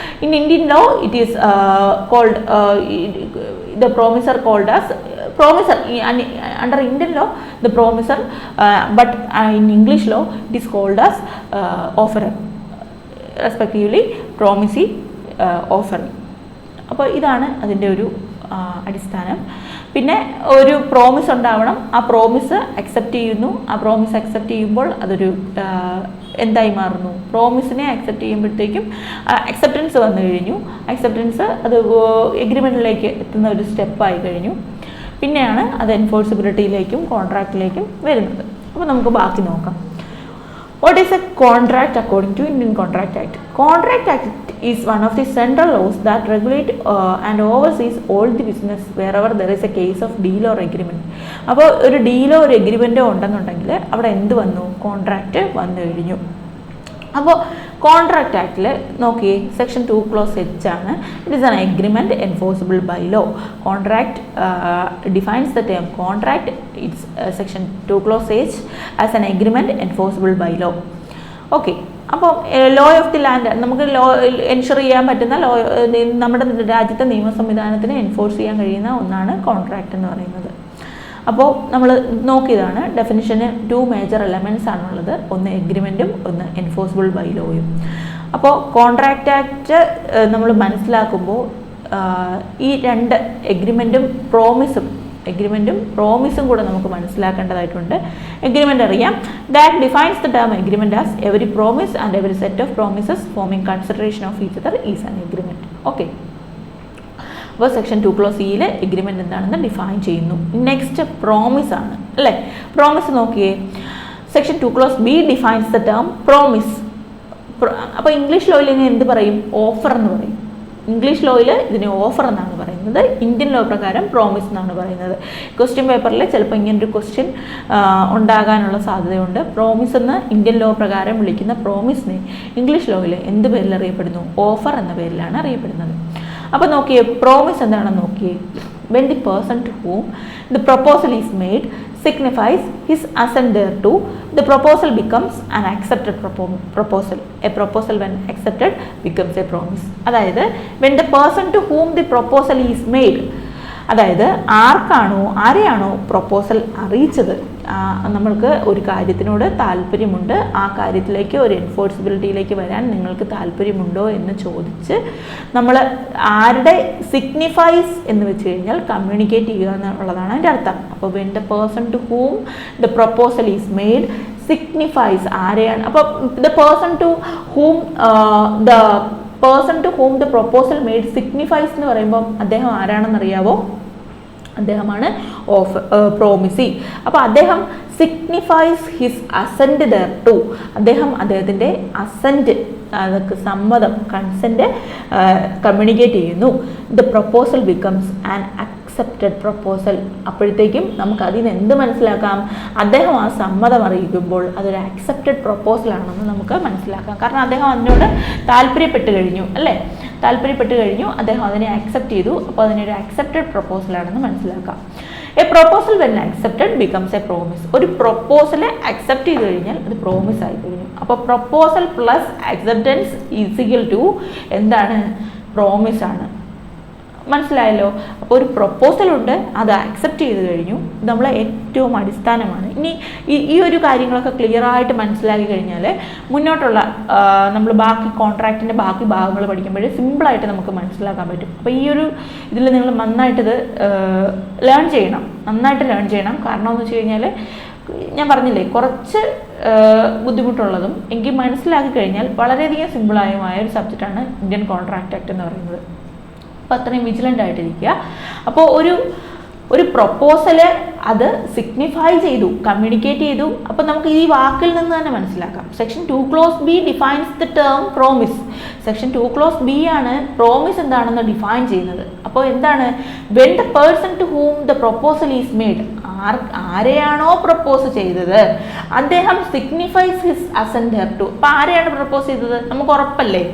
In Indian law it is called the promiser called as promiser under Indian law, the promiser, but in English law it is called as offerer, respectively promisee, offering. അപ്പോൾ ഇതാണ് അതിൻ്റെ ഒരു അടിസ്ഥാനം. പിന്നെ ഒരു promise ഉണ്ടാവണം. ആ promise accept ചെയ്യുന്നു. ആ പ്രോമിസ് അക്സെപ്റ്റ് ചെയ്യുമ്പോൾ അതൊരു എന്തായി മാറുന്നു? പ്രോമിസിനെ അക്സെപ്റ്റ് ചെയ്യുമ്പോഴത്തേക്കും അക്സെപ്റ്റൻസ് വന്നു കഴിഞ്ഞു. അക്സെപ്റ്റൻസ് അത് എഗ്രിമെൻറ്റിലേക്ക് എത്തുന്ന ഒരു സ്റ്റെപ്പായി കഴിഞ്ഞു. പിന്നെയാണ് അത് എൻഫോഴ്സിബിലിറ്റിയിലേക്കും കോൺട്രാക്റ്റിലേക്കും വരുന്നത്. അപ്പോൾ നമുക്ക് ബാക്കി നോക്കാം. What is a contract according to Indian Contract Act? Contract Act is one of the central laws that regulate and oversees all the business wherever there is a case of deal or agreement. അപ്പോൾ ഒരു ഡീലോ ഒരു എഗ്രിമെൻറ്റോ ഉണ്ടെന്നുണ്ടെങ്കിൽ അവിടെ എന്ത് വന്നു? Contract വന്നു കഴിഞ്ഞു. അപ്പോൾ കോൺട്രാക്റ്റ് ആക്ടിൽ നോക്കിയേ, സെക്ഷൻ 2 Clause H ആണ്. It is an agreement enforceable by law. Contract defines the term contract. It's section 2 Clause H as an agreement enforceable by law. Okay. അപ്പോൾ ലോ ഓഫ് ദി ലാൻഡ് നമുക്ക് ensure ചെയ്യാൻ പറ്റുന്ന നമ്മുടെ രാജ്യത്തെ നിയമ സംവിധാനത്തിന് enforce ചെയ്യാൻ കഴിയുന്ന ഒന്നാണ് കോൺട്രാക്റ്റ് എന്ന് പറയുന്നത്. അപ്പോൾ നമ്മൾ നോക്കിയതാണ് ഡെഫിനിഷന് 2 മേജർ എലമെൻറ്റ്സ് ആണുള്ളത്, ഒന്ന് എഗ്രിമെൻറ്റും ഒന്ന് എൻഫോഴ്സിബിൾ ബൈ ലോയും. അപ്പോൾ കോൺട്രാക്റ്റ് ആക്ട് നമ്മൾ മനസ്സിലാക്കുമ്പോൾ ഈ 2 എഗ്രിമെൻറ്റും പ്രോമിസും കൂടെ നമുക്ക് മനസ്സിലാക്കേണ്ടതായിട്ടുണ്ട്. എഗ്രിമെൻ്റ് അറിയാം, that defines the term agreement as every promise and every set of promises forming consideration of each other is an agreement. Okay. അപ്പോൾ സെക്ഷൻ 2 ക്ലോസ് ഇയിൽ എഗ്രിമെൻ്റ് എന്താണെന്ന് ഡിഫൈൻ ചെയ്യുന്നു. നെക്സ്റ്റ് പ്രോമിസ് ആണ് അല്ലേ. പ്രോമിസ് നോക്കിയേ, section 2 clause B defines the term promise. അപ്പോൾ English ലോയിൽ ഇതിനെ എന്ത് പറയും? ഓഫർ എന്ന് പറയും. ഇംഗ്ലീഷ് ലോയിൽ ഇതിനെ ഓഫർ എന്നാണ് പറയുന്നത്, ഇന്ത്യൻ ലോ പ്രകാരം പ്രോമിസ് എന്നാണ് പറയുന്നത്. ക്വസ്റ്റ്യൻ പേപ്പറിൽ ചിലപ്പോൾ ഇങ്ങനൊരു ക്വസ്റ്റ്യൻ ഉണ്ടാകാനുള്ള സാധ്യതയുണ്ട്. പ്രോമിസ് എന്ന് ഇന്ത്യൻ ലോ പ്രകാരം വിളിക്കുന്ന പ്രോമിസിനെ ഇംഗ്ലീഷ് ലോയിൽ എന്ത് പേരിൽ അറിയപ്പെടുന്നു? ഓഫർ എന്ന പേരിലാണ് അറിയപ്പെടുന്നത്. അപ്പോൾ നോക്കിയേ, പ്രോമിസ് എന്താണെന്ന് നോക്കിയേ. When the person to whom the proposal is made signifies his assent thereto, the proposal becomes an accepted proposal. A proposal when accepted becomes a promise. അതായത് when the person to whom the proposal is made, അതായത് ആരെയാണോ proposal അറിയിച്ചത്, നമ്മൾക്ക് ഒരു കാര്യത്തിനോട് താല്പര്യമുണ്ട്, ആ കാര്യത്തിലേക്ക് ഒരു എൻഫോഴ്സിബിലിറ്റിയിലേക്ക് വരാൻ നിങ്ങൾക്ക് താല്പര്യമുണ്ടോ എന്ന് ചോദിച്ച് നമ്മൾ ആരുടെ സിഗ്നിഫൈസ് എന്ന് വെച്ച് കഴിഞ്ഞാൽ കമ്മ്യൂണിക്കേറ്റ് ചെയ്യുക എന്നുള്ളതാണ് അതിൻ്റെ അർത്ഥം. അപ്പോൾ when the person to whom the proposal is made signifies ആരെയാണ്. അപ്പോൾ the person to whom the proposal made signifies എന്ന് പറയുമ്പോൾ അദ്ദേഹം ആരാണെന്നറിയാവോ? അദ്ദേഹമാണ് പ്രോമിസി. അപ്പോൾ അദ്ദേഹം സിഗ്നിഫൈസ് ഹിസ് അസെൻറ്റ് ദെയർടു, അദ്ദേഹത്തിൻ്റെ അസെൻറ്റ്, അതൊക്കെ സമ്മതം, കൺസെൻറ്റ് കമ്മ്യൂണിക്കേറ്റ് ചെയ്യുന്നു. The proposal becomes an accepted proposal. അപ്പോഴത്തേക്കും നമുക്ക് അതിന് എന്ത് മനസ്സിലാക്കാം? അദ്ദേഹം ആ സമ്മതം അറിയിക്കുമ്പോൾ അതൊരു അക്സെപ്റ്റഡ് പ്രൊപ്പോസലാണെന്ന് നമുക്ക് മനസ്സിലാക്കാം. കാരണം അദ്ദേഹം അതിനോട് താല്പര്യപ്പെട്ട് കഴിഞ്ഞു അല്ലേ, അദ്ദേഹം അതിനെ അക്സെപ്റ്റ് ചെയ്തു. അപ്പോൾ അതിനൊരു അക്സെപ്റ്റഡ് പ്രൊപ്പോസലാണെന്ന് മനസ്സിലാക്കാം. A proposal when accepted becomes a promise. ഒരു പ്രൊപ്പോസൽ അക്സെപ്റ്റ് ചെയ്ത് കഴിഞ്ഞാൽ അത് പ്രോമിസ് ആയി കഴിഞ്ഞു. അപ്പോൾ proposal plus acceptance is equal to എന്താണ്? പ്രോമിസ് ആണ്. മനസ്സിലായല്ലോ. അപ്പോൾ ഒരു പ്രൊപ്പോസലുണ്ട്, അത് അക്സെപ്റ്റ് ചെയ്ത് കഴിഞ്ഞു. ഇത് നമ്മളെ ഏറ്റവും അടിസ്ഥാനമാണ്. ഇനി ഈ ഒരു കാര്യങ്ങളൊക്കെ ക്ലിയർ ആയിട്ട് മനസ്സിലാക്കി കഴിഞ്ഞാൽ മുന്നോട്ടുള്ള നമ്മൾ ബാക്കി കോൺട്രാക്റ്റിൻ്റെ ബാക്കി ഭാഗങ്ങൾ പഠിക്കുമ്പോൾ സിമ്പിളായിട്ട് നമുക്ക് മനസ്സിലാക്കാൻ പറ്റും. അപ്പോൾ ഈ ഒരു ഇതിൽ നിങ്ങൾ നന്നായിട്ടിത് ലേൺ ചെയ്യണം. കാരണം എന്ന് വെച്ച് കഴിഞ്ഞാൽ ഞാൻ പറഞ്ഞില്ലേ, കുറച്ച് ബുദ്ധിമുട്ടുള്ളതും എങ്കിൽ മനസ്സിലാക്കി കഴിഞ്ഞാൽ വളരെയധികം സിമ്പിളായുമായ ഒരു സബ്ജക്റ്റാണ് ഇന്ത്യൻ കോൺട്രാക്റ്റ് ആക്ട് എന്ന് പറയുന്നത്. അപ്പോൾ അത്രയും വിജിലൻ്റ് ആയിട്ടിരിക്കുക. അപ്പോൾ ഒരു പ്രൊപ്പോസല് അത് സിഗ്നിഫൈ ചെയ്തു, കമ്മ്യൂണിക്കേറ്റ് ചെയ്തു. അപ്പോൾ നമുക്ക് ഈ വാക്കിൽ നിന്ന് തന്നെ മനസ്സിലാക്കാം. Section 2 clause B defines the term promise. Section 2 clause B ആണ് പ്രോമിസ് എന്താണെന്ന് ഡിഫൈൻ ചെയ്യുന്നത്. അപ്പോൾ എന്താണ്? When the person to whom the proposal is made, ആരെയാണോ പ്രൊപ്പോസ് ചെയ്തത് അദ്ദേഹം സിഗ്നിഫൈസ് ഹിസ് അസെൻറ്റ് ദെയർടു. അപ്പോൾ ആരെയാണ് പ്രൊപ്പോസ് ചെയ്തത്? നമുക്ക് ഉറപ്പല്ലേ?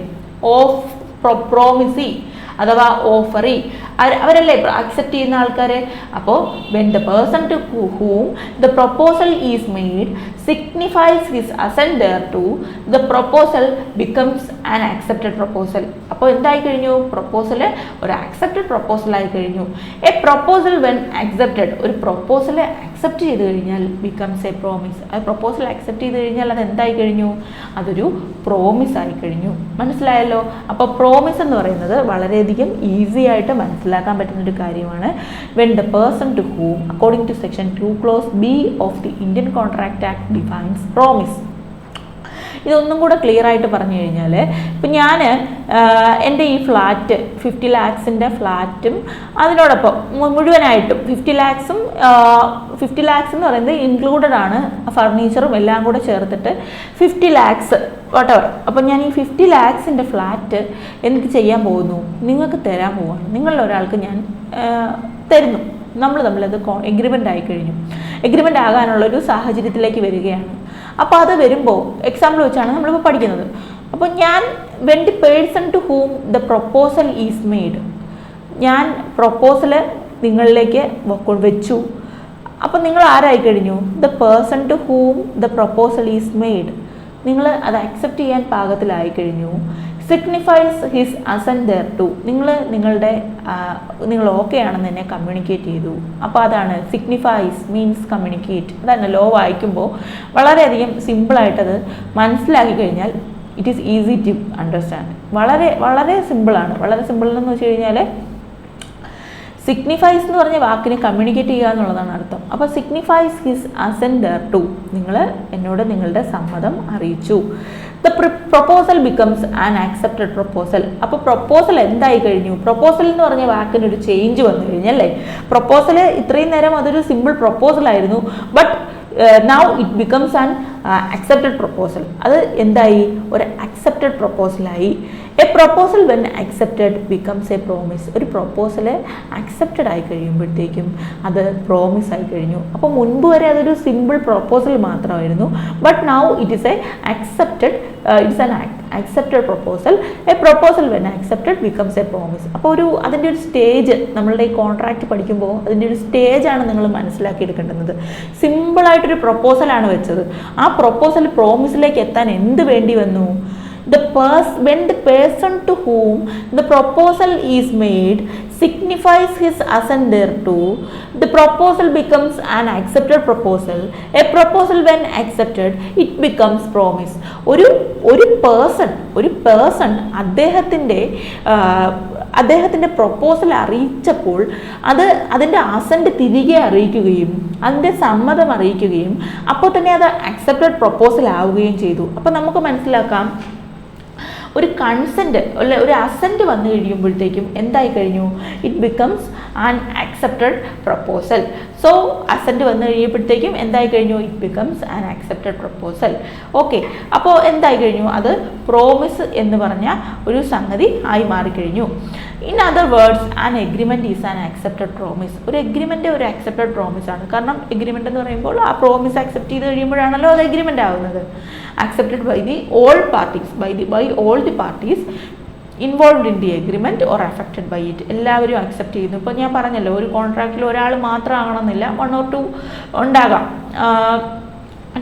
പ്രോമിസി അഥവാ ഓഫറി, അവരല്ലേ അക്സെപ്റ്റ് ചെയ്യുന്ന ആൾക്കാർ. അപ്പോൾ when the person to whom the proposal is made signifies his assent thereto, the proposal becomes an accepted proposal. അപ്പോൾ എന്തായി കഴിഞ്ഞു? പ്രൊപ്പോസൽ ഒരു ആക്സെപ്റ്റഡ് പ്രൊപ്പോസൽ ആയി കഴിഞ്ഞു. എ പ്രൊപ്പോസൽ വെൻ അക്സെപ്റ്റഡ്, ഒരു പ്രൊപ്പോസൽ അക്സെപ്റ്റ് ചെയ്ത് കഴിഞ്ഞാൽ ബിക്കംസ് എ പ്രോമിസ്. ആ പ്രൊപ്പോസൽ അക്സെപ്റ്റ് ചെയ്ത് കഴിഞ്ഞാൽ അത് എന്തായി കഴിഞ്ഞു? അതൊരു പ്രോമിസ് ആയി കഴിഞ്ഞു. മനസ്സിലായല്ലോ. അപ്പോൾ പ്രോമിസ് എന്ന് പറയുന്നത് വളരെയധികം ഈസി ആയിട്ട് മനസ്സിലാക്കാൻ പറ്റുന്നൊരു കാര്യമാണ്. When the person to whom according to section 2 clause B of the Indian contract act defines promise. ഇതൊന്നും കൂടെ ക്ലിയർ ആയിട്ട് പറഞ്ഞു കഴിഞ്ഞാൽ, ഇപ്പം ഞാൻ എൻ്റെ ഈ ഫ്ലാറ്റ് 50 lakhs ഫ്ലാറ്റും അതിനോടൊപ്പം മുഴുവനായിട്ടും 50 lakhs എന്ന് പറയുന്നത് ഇൻക്ലൂഡഡ് ആണ്, ഫർണിച്ചറും എല്ലാം കൂടെ ചേർത്തിട്ട് 50 lakhs whatever. അപ്പം ഞാൻ ഈ 50 lakhs ഫ്ലാറ്റ് എനിക്ക് ചെയ്യാൻ പോകുന്നു, നിങ്ങൾക്ക് തരാൻ പോവാണ്. നിങ്ങളിൽ ഒരാൾക്ക് ഞാൻ തരുന്നു. നമ്മൾ തമ്മിലത് എഗ്രിമെൻ്റ് ആയി കഴിഞ്ഞു. എഗ്രിമെൻ്റ് ആകാനുള്ളൊരു സാഹചര്യത്തിലേക്ക് വരികയാണ്. അപ്പോൾ അത് വരുമ്പോൾ എക്സാമ്പിൾ വെച്ചാണ് നമ്മളിപ്പോൾ പഠിക്കുന്നത്. അപ്പോൾ ഞാൻ when the person to whom the proposal is made, ഞാൻ പ്രൊപ്പോസൽ നിങ്ങളിലേക്ക് വെച്ചു. അപ്പോൾ നിങ്ങൾ ആരായി കഴിഞ്ഞു? The person to whom the proposal is made. നിങ്ങൾ അത് അക്സെപ്റ്റ് ചെയ്യാൻ പാകത്തിലായി കഴിഞ്ഞു. Signifies his assent thereto, നിങ്ങൾ ഓക്കെ ആണെന്ന് തന്നെ കമ്മ്യൂണിക്കേറ്റ് ചെയ്തു. അപ്പോൾ അതാണ് സിഗ്നിഫൈസ് മീൻസ് കമ്മ്യൂണിക്കേറ്റ്. അതാണ് ലോ വായിക്കുമ്പോൾ വളരെയധികം സിമ്പിളായിട്ടത് മനസ്സിലാക്കി കഴിഞ്ഞാൽ it is easy to understand. വളരെ സിമ്പിളാണ്. വളരെ സിമ്പിൾ എന്ന് വെച്ച് കഴിഞ്ഞാൽ സിഗ്നിഫൈസ് എന്ന് പറഞ്ഞ വാക്കിന് കമ്മ്യൂണിക്കേറ്റ് ചെയ്യുക എന്നുള്ളതാണ് അർത്ഥം. അപ്പോൾ signifies his assent thereto, നിങ്ങൾ എന്നോട് നിങ്ങളുടെ സമ്മതം അറിയിച്ചു. The proposal becomes an accepted proposal. അപ്പോൾ പ്രൊപ്പോസൽ എന്തായി കഴിഞ്ഞു? പ്രൊപ്പോസൽ എന്ന് പറഞ്ഞ വാക്കിനൊരു ചേഞ്ച് വന്നു കഴിഞ്ഞല്ലേ. പ്രൊപ്പോസൽ ഇത്രയും നേരം അതൊരു സിമ്പിൾ പ്രൊപ്പോസൽ ആയിരുന്നു, but now it becomes an accepted proposal. അത് എന്തായി? ഒരു അക്സെപ്റ്റഡ് പ്രൊപ്പോസലായി. A proposal when accepted becomes a promise. ഒരു പ്രൊപ്പോസൽ അക്സെപ്റ്റഡ് ആയി കഴിയുമ്പോഴത്തേക്കും അത് പ്രോമിസ് ആയി കഴിഞ്ഞു. അപ്പോൾ മുൻപ് വരെ അതൊരു സിമ്പിൾ പ്രൊപ്പോസൽ മാത്രമായിരുന്നു, but now it is A accepted it's an accepted proposal. A proposal when accepted becomes a promise. അപ്പോൾ അതിൻ്റെ ഒരു സ്റ്റേജ് നമ്മളുടെ ഈ കോൺട്രാക്റ്റ് പഠിക്കുമ്പോൾ അതിൻ്റെ ഒരു സ്റ്റേജാണ് നിങ്ങൾ മനസ്സിലാക്കി എടുക്കേണ്ടത്. സിമ്പിളായിട്ടൊരു പ്രൊപ്പോസലാണ് വെച്ചത്. ആ പ്രൊപ്പോസൽ പ്രോമിസിലേക്ക് എത്താൻ എന്ത് വേണ്ടി വന്നു? When the person to whom the proposal is made signifies his assent thereto, the proposal becomes an accepted proposal. A proposal when accepted, it becomes promise. ഒരു പേഴ്സൺ അദ്ദേഹത്തിൻ്റെ പ്രൊപ്പോസൽ അറിയിച്ചപ്പോൾ അതിൻ്റെ അസന്റ് തിരികെ അറിയിക്കുകയും അതിൻ്റെ സമ്മതം അറിയിക്കുകയും അപ്പോൾ തന്നെ അത് അക്സെപ്റ്റഡ് പ്രൊപ്പോസൽ ആവുകയും ചെയ്തു. അപ്പോൾ നമുക്ക് മനസ്സിലാക്കാം, ഒരു കൺസെൻറ്റ് അല്ലെ ഒരു അസെൻറ്റ് വന്നു കഴിയുമ്പോഴത്തേക്കും എന്തായി കഴിഞ്ഞു? It becomes an accepted proposal. So assent വന്നു കഴിയുമ്പോഴത്തേക്കും എന്തായി കഴിഞ്ഞു? It becomes an accepted proposal. Okay, അപ്പോൾ എന്തായി കഴിഞ്ഞു? അത് പ്രോമിസ് എന്ന് പറഞ്ഞ ഒരു സംഗതി ആയി മാറിക്കഴിഞ്ഞു. In other words, an agreement is an accepted promise. ഒരു എഗ്രിമെൻ്റ് ഒരു ആക്സെപ്റ്റഡ് പ്രോമിസ് ആണ്. കാരണം എഗ്രിമെൻ്റ് എന്ന് പറയുമ്പോൾ ആ പ്രോമിസ് അക്സെപ്റ്റ് ചെയ്ത് കഴിയുമ്പോഴാണല്ലോ അത് എഗ്രിമെൻ്റ് ആവുന്നത്. accepted by all the parties involved in the agreement or affected by it. എല്ലാവരും അക്സെപ്റ്റ് ചെയ്യുന്നു. ഇപ്പോൾ ഞാൻ പറഞ്ഞല്ലോ, ഒരു കോൺട്രാക്റ്റിൽ ഒരാൾ മാത്രം ആകണമെന്നില്ല, 1 or 2 ഉണ്ടാകാം,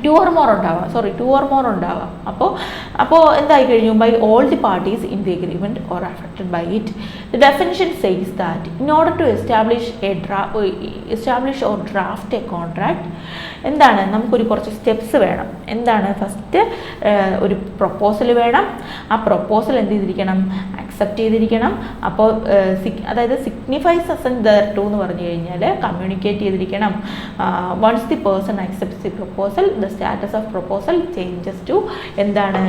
2 or more ഉണ്ടാവാം. അപ്പോൾ എന്തായി കഴിഞ്ഞു? By all the parties in the agreement or affected by it. The definition says that in order to establish or draft a contract, എന്താണ്? നമുക്കൊരു കുറച്ച് സ്റ്റെപ്സ് വേണം. എന്താണ്? ഫസ്റ്റ് ഒരു പ്രൊപ്പോസൽ വേണം. ആ പ്രൊപ്പോസൽ എന്ത് ചെയ്തിരിക്കണം? അക്സെപ്റ്റ് ചെയ്തിരിക്കണം. അപ്പോൾ അതായത് സിഗ്നിഫൈസ് അസെൻറ്റ് ദെയർടു എന്ന് പറഞ്ഞു കഴിഞ്ഞാൽ കമ്മ്യൂണിക്കേറ്റ് ചെയ്തിരിക്കണം. Once the person accepts the proposal, the status of proposal changes to എന്താണ്?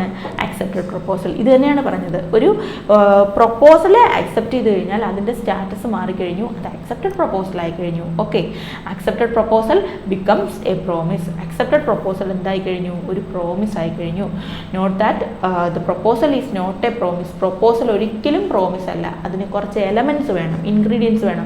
Accepted proposal. ഇത് തന്നെയാണ് പറഞ്ഞത്. ഒരു പ്രൊപ്പോസല് അക്സെപ്റ്റ് ചെയ്ത് കഴിഞ്ഞാൽ അതിൻ്റെ സ്റ്റാറ്റസ് മാറിക്കഴിഞ്ഞു, അത് അക്സെപ്റ്റഡ് പ്രൊപ്പോസൽ ആയി കഴിഞ്ഞു. Okay, accepted proposal becomes a promise. Accepted proposal എന്തായി കഴിഞ്ഞു? ഒരു പ്രോമിസ് ആയി കഴിഞ്ഞു. Note that the proposal is not a promise. Proposal ഒരിക്കലും പ്രോമിസ് അല്ല. അതിന് കുറച്ച് എലമെൻറ്റ്സ് വേണം, ഇൻഗ്രീഡിയൻസ് വേണം.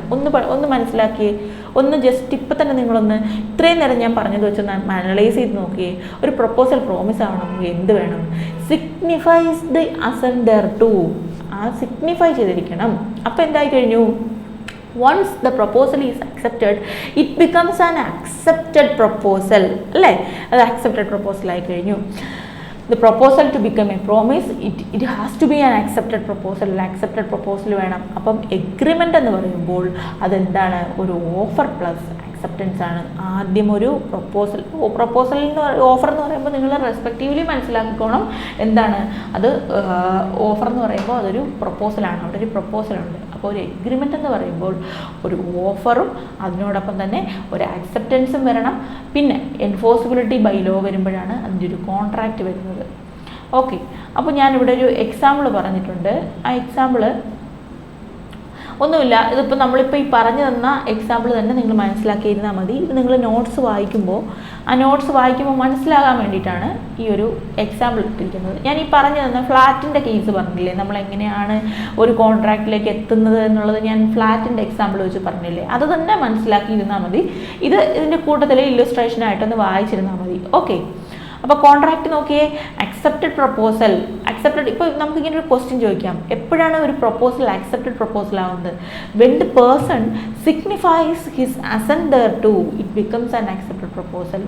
ഒന്ന് മനസ്സിലാക്കിയേ, ഒന്ന് ജസ്റ്റ് ഇപ്പം തന്നെ നിങ്ങളൊന്ന് ഇത്രയും നേരം ഞാൻ പറഞ്ഞത് വെച്ച് അനലൈസ് ചെയ്ത് നോക്കിയേ. ഒരു പ്രൊപ്പോസൽ പ്രോമിസ് ആവണമെങ്കിൽ എന്ത് വേണം? Signifies the assent thereto. ആ സിഗ്നിഫൈ ചെയ്തിരിക്കണം. അപ്പോൾ എന്തായി കഴിഞ്ഞു? Once the proposal is accepted, it becomes an accepted proposal. അല്ലേ? അത് accepted proposal ആയി കഴിഞ്ഞു. The proposal to become a promise, it has to be an accepted proposal. Accepted proposal വേണം. അപ്പം എഗ്രിമെൻ്റ് എന്ന് പറയുമ്പോൾ അതെന്താണ്? ഒരു ഓഫർ പ്ലസ് അക്സെപ്റ്റൻസ് ആണ്. ആദ്യം ഒരു പ്രൊപ്പോസൽ ഓഫർ എന്ന് പറയുമ്പോൾ നിങ്ങൾ റെസ്പെക്റ്റീവ്ലി മനസ്സിലാക്കിക്കോണം. എന്താണ് അത്? ഓഫർ എന്ന് പറയുമ്പോൾ അതൊരു പ്രൊപ്പോസലാണ്. അവിടെ ഒരു പ്രൊപ്പോസലുണ്ട്. അപ്പോൾ ഒരു എഗ്രിമെൻ്റ് എന്ന് പറയുമ്പോൾ ഒരു ഓഫറും അതിനോടൊപ്പം തന്നെ ഒരു അക്സെപ്റ്റൻസും വരണം. പിന്നെ എൻഫോഴ്സിബിലിറ്റി ബൈ ലോ വരുമ്പോഴാണ് അതിൻ്റെ ഒരു കോൺട്രാക്റ്റ് വരുന്നത്. ഓക്കെ, അപ്പോൾ ഞാനിവിടെ ഒരു എക്സാമ്പിൾ പറഞ്ഞിട്ടുണ്ട്. ആ എക്സാമ്പിൾ ഒന്നുമില്ല, ഇതിപ്പോൾ നമ്മളിപ്പോൾ ഈ പറഞ്ഞു തന്ന എക്സാമ്പിൾ തന്നെ നിങ്ങൾ മനസ്സിലാക്കിയിരുന്നാൽ മതി. ഇത് നിങ്ങൾ നോട്ട്സ് വായിക്കുമ്പോൾ മനസ്സിലാകാൻ വേണ്ടിയിട്ടാണ് ഈ ഒരു എക്സാമ്പിൾ ഇട്ടിരിക്കുന്നത്. ഞാൻ ഈ പറഞ്ഞു തന്ന ഫ്ലാറ്റിൻ്റെ കേസ് പറഞ്ഞില്ലേ, നമ്മളെങ്ങനെയാണ് ഒരു കോൺട്രാക്റ്റിലേക്ക് എത്തുന്നത് എന്നുള്ളത് ഞാൻ ഫ്ലാറ്റിൻ്റെ എക്സാമ്പിൾ വെച്ച് പറഞ്ഞില്ലേ, അത് തന്നെ മനസ്സിലാക്കിയിരുന്നാൽ മതി. ഇതിൻ്റെ കൂട്ടത്തിൽ ഇല്ലുസ്ട്രേഷനായിട്ടൊന്ന് വായിച്ചിരുന്നാൽ മതി. ഓക്കെ, അപ്പോൾ കോൺട്രാക്റ്റ് നോക്കിയേ. അക്സെപ്റ്റഡ് പ്രപ്പോസൽ, ഇപ്പോൾ നമുക്കിങ്ങനെ ഒരു ക്വസ്റ്റ്യൻ ചോദിക്കാം, എപ്പോഴാണ് ഒരു പ്രപ്പോസൽ ആക്സെപ്റ്റഡ് പ്രപ്പോസൽ ആവുന്നത്? When the person signifies his assent thereto it becomes an accepted proposal.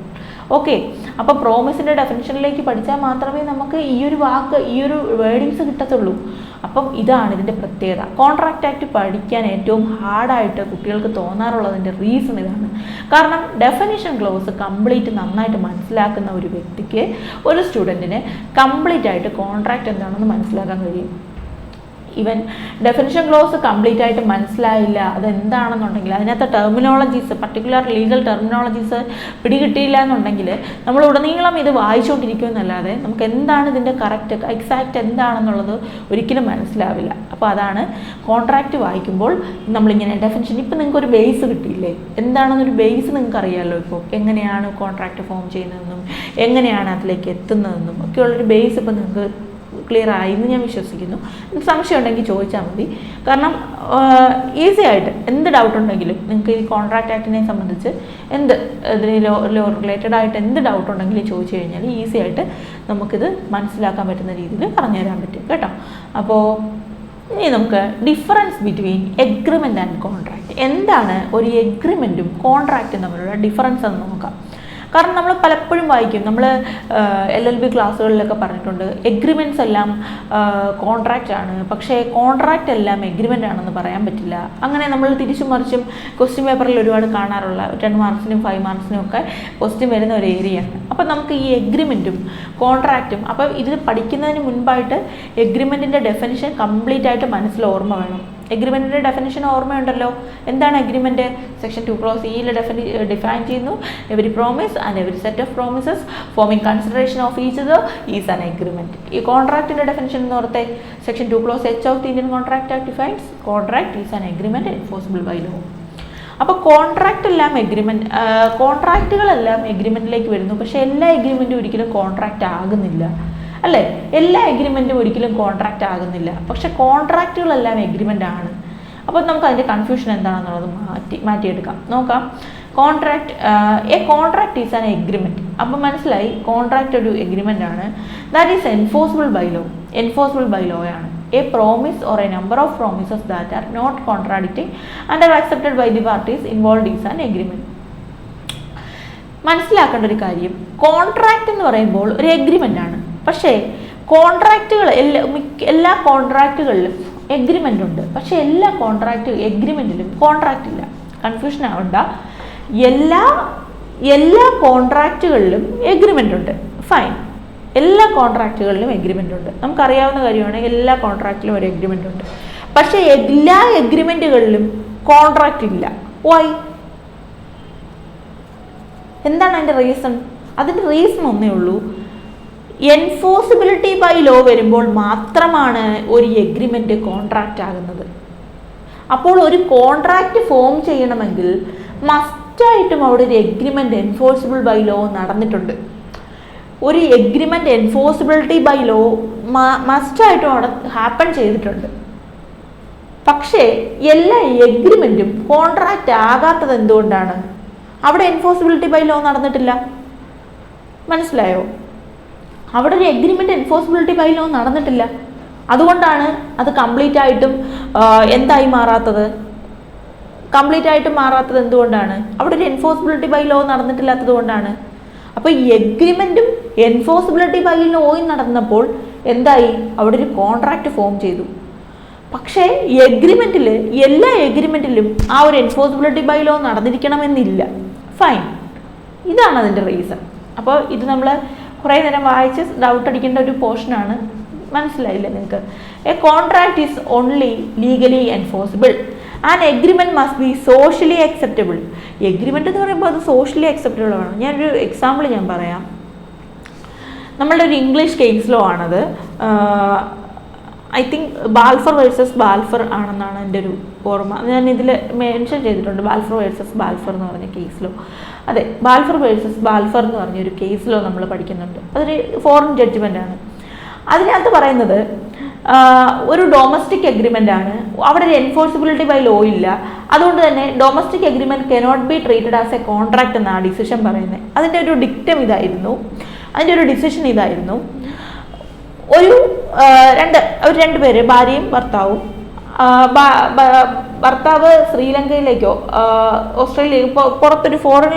Okay, അപ്പോൾ പ്രോമിസിൻ്റെ ഡെഫിനിഷനിലേക്ക് പഠിച്ചാൽ മാത്രമേ നമുക്ക് ഈ ഒരു വാക്ക്, ഈ ഒരു വേർഡിങ്സ് കിട്ടത്തുള്ളൂ. അപ്പം ഇതാണ് ഇതിൻ്റെ പ്രത്യേകത. കോൺട്രാക്റ്റ് ആക്ട് പഠിക്കാൻ ഏറ്റവും ഹാർഡായിട്ട് കുട്ടികൾക്ക് തോന്നാറുള്ളതിൻ്റെ റീസൺ ഇതാണ്. കാരണം ഡെഫിനിഷൻ ക്ലോസ് കംപ്ലീറ്റ് നന്നായിട്ട് മനസ്സിലാക്കുന്ന ഒരു വ്യക്തിക്ക്, ഒരു സ്റ്റുഡൻറ്റിന് കംപ്ലീറ്റ് ആയിട്ട് കോൺട്രാക്റ്റ് എന്താണെന്ന് മനസ്സിലാക്കാൻ കഴിയും. ഈവൻ ഡെഫിനിഷൻ ക്ലോസ് കംപ്ലീറ്റ് ആയിട്ട് മനസ്സിലായില്ല അതെന്താണെന്നുണ്ടെങ്കിൽ, അതിനകത്ത് ടെർമിനോളജീസ്, പർട്ടിക്കുലർ ലീഗൽ ടെർമിനോളജീസ് പിടികിട്ടിയില്ല എന്നുണ്ടെങ്കിൽ നമ്മൾ ഉടനീളം ഇത് വായിച്ചുകൊണ്ടിരിക്കുമെന്നല്ലാതെ നമുക്ക് എന്താണ് ഇതിൻ്റെ കറക്റ്റ് എക്സാക്റ്റ് എന്താണെന്നുള്ളത് ഒരിക്കലും മനസ്സിലാവില്ല. അപ്പോൾ അതാണ് കോൺട്രാക്റ്റ് വായിക്കുമ്പോൾ നമ്മളിങ്ങനെ ഡെഫിനിഷൻ, ഇപ്പം നിങ്ങൾക്കൊരു ബേസ് കിട്ടിയില്ലേ, എന്താണെന്നൊരു ബേസ് നിങ്ങൾക്ക് അറിയാമല്ലോ. ഇപ്പോൾ എങ്ങനെയാണ് കോൺട്രാക്റ്റ് ഫോം ചെയ്യുന്നതെന്നും എങ്ങനെയാണ് അതിലേക്ക് എത്തുന്നതെന്നും ഒക്കെയുള്ളൊരു ബേസ് ഇപ്പോൾ നിങ്ങൾക്ക് ക്ലിയർ ആയി എന്ന് ഞാൻ വിശ്വസിക്കുന്നു. സംശയം ഉണ്ടെങ്കിൽ ചോദിച്ചാൽ മതി. കാരണം ഈസി ആയിട്ട് എന്ത് ഡൗട്ട് ഉണ്ടെങ്കിലും നിങ്ങൾക്ക് ഈ കോൺട്രാക്റ്റ് ആക്ടിനെ സംബന്ധിച്ച് ഇതിന് ലോ റിലേറ്റഡ് ആയിട്ട് എന്ത് ഡൗട്ട് ഉണ്ടെങ്കിലും ചോദിച്ചു കഴിഞ്ഞാൽ ഈസി ആയിട്ട് നമുക്കിത് മനസ്സിലാക്കാൻ പറ്റുന്ന രീതിയിൽ പറഞ്ഞു തരാൻ പറ്റും കേട്ടോ. അപ്പോൾ ഇനി നമുക്ക് difference between agreement and contract, എന്താണ് ഒരു എഗ്രിമെൻറ്റും കോൺട്രാക്റ്റും തമ്മിലുള്ള ഡിഫറൻസ് എന്ന് നോക്കാം. കാരണം നമ്മൾ പലപ്പോഴും വായിക്കും, നമ്മൾ LLB ക്ലാസ്സുകളിലൊക്കെ പറഞ്ഞിട്ടുണ്ട് എഗ്രിമെൻറ്റ്സ് എല്ലാം കോൺട്രാക്റ്റ് ആണ്, പക്ഷേ കോൺട്രാക്റ്റ് എല്ലാം എഗ്രിമെൻ്റ് ആണെന്ന് പറയാൻ പറ്റില്ല. അങ്ങനെ നമ്മൾ തിരിച്ചും മറിച്ചും ക്വസ്റ്റ്യൻ പേപ്പറിൽ ഒരുപാട് കാണാറുള്ള 10 മാർക്സിനും 5 മാർക്സിനും ഒക്കെ ക്വസ്റ്റ്യൻ വരുന്ന ഒരു ഏരിയയാണ്. അപ്പം നമുക്ക് ഈ എഗ്രിമെൻറ്റും കോൺട്രാക്റ്റും, അപ്പം ഇത് പഠിക്കുന്നതിന് മുൻപായിട്ട് എഗ്രിമെൻറ്റിൻ്റെ ഡെഫിനിഷൻ കംപ്ലീറ്റ് ആയിട്ട് മനസ്സിൽ ഓർമ്മ വേണം. എഗ്രിമെൻറ്റിൻ്റെ ഡെഫിനിഷൻ ഓർമ്മയുണ്ടല്ലോ. എന്താണ് എഗ്രിമെൻറ്റ്? സെക്ഷൻ 2(e) ഡിഫൈൻ ചെയ്യുന്നു, every promise and every set of promises forming consideration of each other is an agreement. ഈ കോൺട്രാക്റ്റിൻ്റെ ഡെഫിനിഷൻ എന്ന് ഓർത്തെ, section 2(h) of the Indian contract act defines contract is an agreement enforceable by law. അപ്പോൾ കോൺട്രാക്റ്റുകളെല്ലാം എഗ്രിമെൻറ്റിലേക്ക് വരുന്നു, പക്ഷേ എല്ലാ എഗ്രിമെൻറ്റും ഒരിക്കലും കോൺട്രാക്റ്റ് ആകുന്നില്ല അല്ലേ? എല്ലാ എഗ്രിമെൻറ്റും ഒരിക്കലും കോൺട്രാക്റ്റ് ആകുന്നില്ല, പക്ഷേ കോൺട്രാക്റ്റുകളെല്ലാം എഗ്രിമെൻ്റ് ആണ്. അപ്പോൾ നമുക്ക് അതിൻ്റെ കൺഫ്യൂഷൻ എന്താണെന്നുള്ളത് മാറ്റിയെടുക്കാം. നോക്കാം. A contract is an agreement. അപ്പോൾ മനസ്സിലായി, കോൺട്രാക്റ്റ് ഒരു എഗ്രിമെൻ്റ് ആണ്. That is enforceable by law ആണ്. A promise or a number of promises that are not contradicting and are accepted by the parties involved is an agreement. മനസ്സിലാക്കേണ്ട ഒരു കാര്യം, contract എന്ന് പറയുമ്പോൾ ഒരു എഗ്രിമെൻ്റ് ആണ്, പക്ഷേ കോൺട്രാക്റ്റുകൾ എല്ലാ കോൺട്രാക്റ്റുകളിലും എഗ്രിമെൻ്റ് ഉണ്ട്, പക്ഷേ എല്ലാ എഗ്രിമെൻറ്റിലും കോൺട്രാക്റ്റ് ഇല്ല. കൺഫ്യൂഷൻ ആവണ്ട. എല്ലാ കോൺട്രാക്റ്റുകളിലും എഗ്രിമെൻ്റ് ഉണ്ട്, ഫൈൻ. എല്ലാ കോൺട്രാക്റ്റുകളിലും എഗ്രിമെൻ്റ് ഉണ്ട്, നമുക്കറിയാവുന്ന കാര്യമാണ്. എല്ലാ കോൺട്രാക്റ്റിലും ഒരു എഗ്രിമെൻ്റ് ഉണ്ട്, പക്ഷേ എല്ലാ എഗ്രിമെൻറ്റുകളിലും കോൺട്രാക്റ്റ് ഇല്ല. വൈ? എന്താണ് അതിൻ്റെ റീസൺ? അതിൻ്റെ റീസൺ ഒന്നേ ഉള്ളൂ, എൻഫോഴ്സിബിലിറ്റി ബൈ ലോ വരുമ്പോൾ മാത്രമാണ് ഒരു എഗ്രിമെൻ്റ് കോൺട്രാക്റ്റ് ആകുന്നത്. അപ്പോൾ ഒരു കോൺട്രാക്റ്റ് ഫോം ചെയ്യണമെങ്കിൽ മസ്റ്റായിട്ടും അവിടെ ഒരു എഗ്രിമെൻ്റ് എൻഫോഴ്സിബിൾ ബൈ ലോ നടന്നിട്ടുണ്ട്. ഒരു എഗ്രിമെൻ്റ് എൻഫോഴ്സിബിലിറ്റി ബൈ ലോ മസ്റ്റായിട്ടും അവിടെ ഹാപ്പൺ ചെയ്തിട്ടുണ്ട്. പക്ഷേ എല്ലാ എഗ്രിമെൻറ്റും കോൺട്രാക്റ്റ് ആകാത്തത് എന്തുകൊണ്ടാണ്? അവിടെ എൻഫോഴ്സിബിലിറ്റി ബൈ ലോ നടന്നിട്ടില്ല. മനസ്സിലായോ? അവിടെ ഒരു എഗ്രിമെൻ്റ് എൻഫോഴ്സിബിലിറ്റി ബൈ ലോ നടന്നിട്ടില്ല. അതുകൊണ്ടാണ് അത് കംപ്ലീറ്റ് ആയിട്ടും എന്തായി മാറാത്തത്? കംപ്ലീറ്റ് ആയിട്ടും മാറാത്തത് എന്തുകൊണ്ടാണ്? അവിടെ ഒരു എൻഫോഴ്സിബിലിറ്റി ബൈ ലോ നടന്നിട്ടില്ലാത്തത് കൊണ്ടാണ്. അപ്പോൾ ഈ എഗ്രിമെൻറ്റും എൻഫോഴ്സിബിലിറ്റി ബൈ ലോയും നടന്നപ്പോൾ എന്തായി? അവിടെ ഒരു കോൺട്രാക്റ്റ് ഫോം ചെയ്തു. പക്ഷേ എല്ലാ എഗ്രിമെൻറ്റിലും ആ ഒരു എൻഫോഴ്സിബിലിറ്റി ബൈ ലോ നടന്നിരിക്കണമെന്നില്ല. ഫൈൻ, ഇതാണ് അതിൻ്റെ റീസൺ. അപ്പോൾ ഇത് നമ്മൾ കുറേ നേരം വായിച്ച് ഡൗട്ട് അടിക്കേണ്ട ഒരു പോർഷനാണ്. മനസ്സിലായില്ലേ നിങ്ങൾക്ക്? A contract is only legally enforceable and agreement must be socially acceptable. Agreement എന്ന് പറയുമ്പോൾ അത് സോഷ്യലി അക്സെപ്റ്റബിൾ ആണ്. ഞാനൊരു എക്സാമ്പിൾ പറയാം. നമ്മളുടെ ഒരു ഇംഗ്ലീഷ് കേസ് ലോ ആണത്. I think Balfour versus Balfour ആണെന്നാണ് എൻ്റെ ഒരു ഓർമ്മ. ഞാൻ ഇതിൽ മെൻഷൻ ചെയ്തിട്ടുണ്ട് ബാൽഫർ വേഴ്സസ് ബാൽഫർ എന്ന് പറഞ്ഞ കേസ് ലോ. അതെ, ബാൽഫർ വേഴ്സസ് ബാൽഫർ എന്ന് പറഞ്ഞൊരു കേസ് ലോ നമ്മൾ പഠിക്കുന്നുണ്ട്. അതൊരു ഫോറിൻ ജഡ്ജ്മെൻ്റ് ആണ്. അതിനകത്ത് പറയുന്നത് ഒരു ഡൊമസ്റ്റിക് എഗ്രിമെൻ്റ് ആണ്, അവിടെ ഒരു എൻഫോഴ്സിബിലിറ്റി ബൈ ലോ ഇല്ല. അതുകൊണ്ട് തന്നെ domestic agreement cannot be treated as A contract എന്നാണ് ഡിസിഷൻ പറയുന്നത്. അതിൻ്റെ ഒരു ഡിക്റ്റം ഇതായിരുന്നു, അതിൻ്റെ ഒരു ഡിസിഷൻ ഇതായിരുന്നു. ഒരു രണ്ട് പേര്, ഭാര്യയും ഭർത്താവും. ഭർത്താവ് ശ്രീലങ്കയിലേക്കോ ഓസ്ട്രേലിയയിലേക്കോ പുറത്തൊരു ഫോറിൻ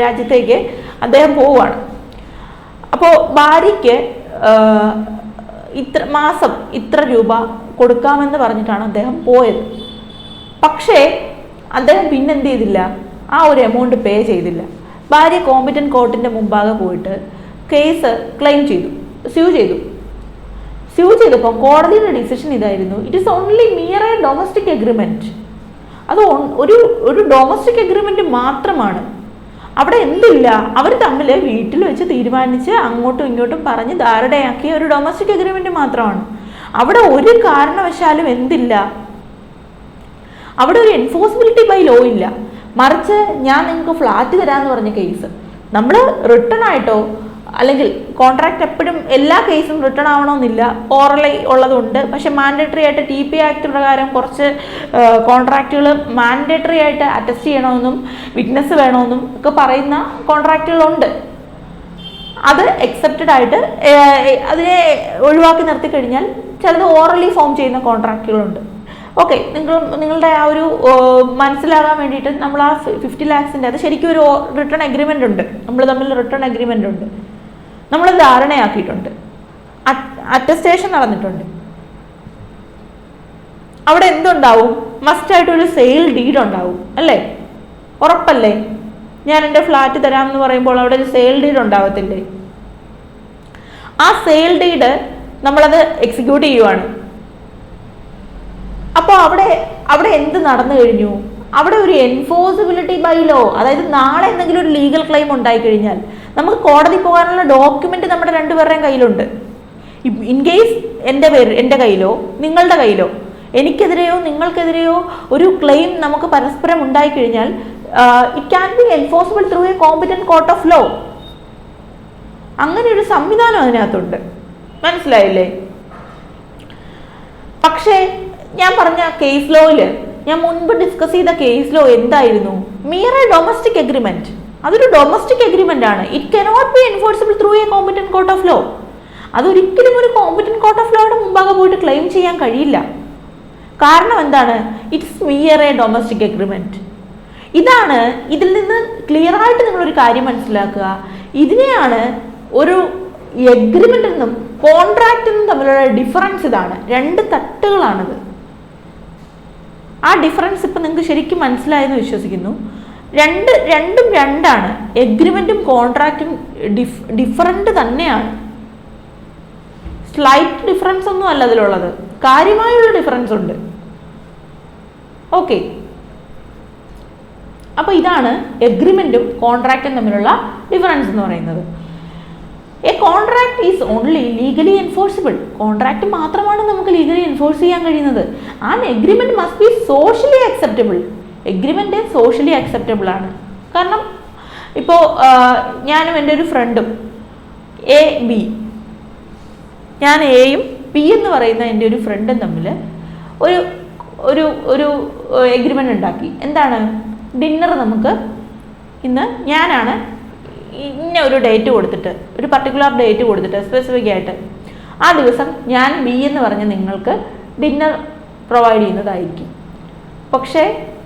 രാജ്യത്തേക്ക് അദ്ദേഹം പോവുകയാണ്. അപ്പോൾ ഭാര്യയ്ക്ക് മാസം ഇത്ര രൂപ കൊടുക്കാമെന്ന് പറഞ്ഞിട്ടാണ് അദ്ദേഹം പോയത്. പക്ഷേ അദ്ദേഹം പിന്നെന്ത് ചെയ്തില്ല, ആ ഒരു എമൗണ്ട് പേ ചെയ്തില്ല. ഭാര്യ കോമ്പറ്റന്റ് കോർട്ടിൻ്റെ മുമ്പാകെ പോയിട്ട് കേസ് ക്ലെയിം ചെയ്തു, സ്യൂ ചെയ്തപ്പോൾ കോടതിയുടെ ഡിസിഷൻ ഇതായിരുന്നു, it is only mere a domestic agreement. അത് ഒരു ഡൊമസ്റ്റിക് എഗ്രിമെൻറ്റ് മാത്രമാണ്. അവിടെ എന്തില്ല, അവർ തമ്മിൽ വീട്ടിൽ വെച്ച് തീരുമാനിച്ച് അങ്ങോട്ടും ഇങ്ങോട്ടും പറഞ്ഞ് ധാരണയാക്കിയ ഒരു ഡൊമസ്റ്റിക് എഗ്രിമെൻറ്റ് മാത്രമാണ്. അവിടെ ഒരു കാരണവശാലും എന്തില്ല, അവിടെ ഒരു എൻഫോഴ്സിബിലിറ്റി ബൈ ലോ ഇല്ല. മറിച്ച് ഞാൻ നിങ്ങൾക്ക് ഫ്ലാറ്റ് തരാമെന്ന് പറഞ്ഞ കേസ് നമ്മൾ റിട്ടേൺ ആയിട്ടോ, അല്ലെങ്കിൽ കോൺട്രാക്ട് എപ്പോഴും എല്ലാ കേസും റിട്ടേൺ ആവണമെന്നില്ല, ഓറലി ഉള്ളതുണ്ട്. പക്ഷെ മാൻഡേറ്ററി ആയിട്ട് TP ആക്ട് പ്രകാരം കുറച്ച് കോൺട്രാക്റ്റുകൾ മാൻഡേറ്ററി ആയിട്ട് അറ്റസ്റ്റ് ചെയ്യണമെന്നും വിറ്റ്നസ് വേണമെന്നും ഒക്കെ പറയുന്ന കോൺട്രാക്റ്റുകളുണ്ട്. അത് എക്സെപ്റ്റഡ് ആയിട്ട് അതിനെ ഒഴിവാക്കി നിർത്തി കഴിഞ്ഞാൽ ചിലത് ഓറലി ഫോം ചെയ്യുന്ന കോൺട്രാക്റ്റുകളുണ്ട്. ഓക്കെ, നിങ്ങളുടെ ആ ഒരു മനസ്സിലാകാൻ വേണ്ടിയിട്ട് നമ്മൾ ആ 50 lakhs അത് ശരിക്കും ഒരു റിട്ടേൺ എഗ്രിമെൻ്റ് ഉണ്ട്, നമ്മൾ തമ്മിൽ റിട്ടേൺ എഗ്രിമെൻ്റ് ഉണ്ട്, നമ്മൾ ധാരണയാക്കിയിട്ടുണ്ട്, അറ്റസ്റ്റേഷൻ നടന്നിട്ടുണ്ട്. അവിടെ എന്തുണ്ടാവും, മസ്റ്റായിട്ടൊരു സെയിൽ ഡീഡ് ഉണ്ടാവും അല്ലേ, ഉറപ്പല്ലേ? ഞാൻ എൻ്റെ ഫ്ലാറ്റ് തരാമെന്ന് പറയുമ്പോൾ അവിടെ ഒരു സെയിൽ ഡീഡ് ഉണ്ടാവത്തില്ലേ? ആ സെയിൽ ഡീഡ് നമ്മളത് എക്സിക്യൂട്ട് ചെയ്യുവാണ്. അപ്പോൾ അവിടെ എന്ത് നടന്നു കഴിഞ്ഞു, അവിടെ ഒരു എൻഫോഴ്സിബിലിറ്റി ബൈ ലോ, അതായത് നാളെ എന്തെങ്കിലും ഒരു ലീഗൽ ക്ലെയിം ഉണ്ടായി കഴിഞ്ഞാൽ നമുക്ക് കോടതി പോകാനുള്ള ഡോക്യുമെന്റ് നമ്മുടെ രണ്ടുപേരുടെയും കയ്യിലുണ്ട്. ഇൻ കേസ് എൻ്റെ കയ്യിലോ നിങ്ങളുടെ കയ്യിലോ എനിക്കെതിരെയോ നിങ്ങൾക്കെതിരെയോ ഒരു ക്ലെയിം നമുക്ക് പരസ്പരം ഉണ്ടായി കഴിഞ്ഞാൽ it can be enforceable through a competent court of law. അങ്ങനെ ഒരു സംവിധാനം അതിനകത്തുണ്ട്, മനസ്സിലായില്ലേ? പക്ഷേ ഞാൻ പറഞ്ഞ കേസ് ലോയിൽ, ഞാൻ മുൻപ് ഡിസ്കസ് ചെയ്ത കേസ് ലോ എന്തായിരുന്നു? Mere a domestic agreement. അതൊരു ഡൊമസ്റ്റിക് എഗ്രിമെന്റ് ആണ്. It cannot be enforceable through a competent court of law. അതൊരിക്കലും ഒരു കോമ്പറ്റന്റ് കോർട്ട് ഓഫ് ലോയുടെ മുമ്പാകെ പോയിട്ട് ക്ലെയിം ചെയ്യാൻ കഴിയില്ല. കാരണം എന്താണ്? It's mere a domestic agreement. ഇതാണ്, ഇതിൽ നിന്ന് ക്ലിയർ ആയിട്ട് നിങ്ങളൊരു കാര്യം മനസ്സിലാക്കുക. ഇതിനെയാണ് ഒരു എഗ്രിമെന്റ് എന്നും കോൺട്രാക്ട് എന്നും തമ്മിലുള്ള ഡിഫറൻസ്. ഇതാണ്, രണ്ട് തട്ടുകളാണിത്. ആ ഡിഫറൻസ് ഇപ്പം നിങ്ങൾക്ക് ശരിക്കും മനസ്സിലായെന്ന് വിശ്വസിക്കുന്നു. രണ്ടും രണ്ടാണ്. എഗ്രിമെന്റും കോൺട്രാക്റ്റും ഡിഫറൻറ്റ് തന്നെയാണ്. സ്ലൈറ്റ് ഡിഫറൻസ് ഒന്നും അല്ല അതിലുള്ളത്, കാര്യമായുള്ള ഡിഫറൻസ് ഉണ്ട്. ഓക്കെ, അപ്പോൾ ഇതാണ് എഗ്രിമെന്റും കോൺട്രാക്റ്റും തമ്മിലുള്ള ഡിഫറൻസ് എന്ന് പറയുന്നത്. A contract is only legally enforceable. Contract മാത്രമാണ് നമുക്ക് ലീഗലി എൻഫോഴ്സ് ചെയ്യാൻ കഴിയുന്നത്. And agreement must be socially acceptable. Agreement socially acceptable ആണ്. കാരണം ഇപ്പോൾ ഞാനും എൻ്റെ ഒരു ഫ്രണ്ടും എ ബി, ഞാൻ എയും പി എന്ന് പറയുന്ന എൻ്റെ ഒരു ഫ്രണ്ടും തമ്മിൽ ഒരു ഒരു ഒരു എഗ്രിമെൻ്റ് ഉണ്ടാക്കി. എന്താണ്? ഡിന്നർ നമുക്ക് ഇന്ന് ഞാനാണ് ഇന്ന ഒരു ഡേറ്റ് കൊടുത്തിട്ട്, ഒരു പർട്ടിക്കുലർ ഡേറ്റ് കൊടുത്തിട്ട് സ്പെസിഫിക് ആയിട്ട് ആ ദിവസം ഞാൻ ബി എന്ന് പറഞ്ഞ് നിങ്ങൾക്ക് ഡിന്നർ പ്രൊവൈഡ് ചെയ്യുന്നതായിരിക്കും. പക്ഷേ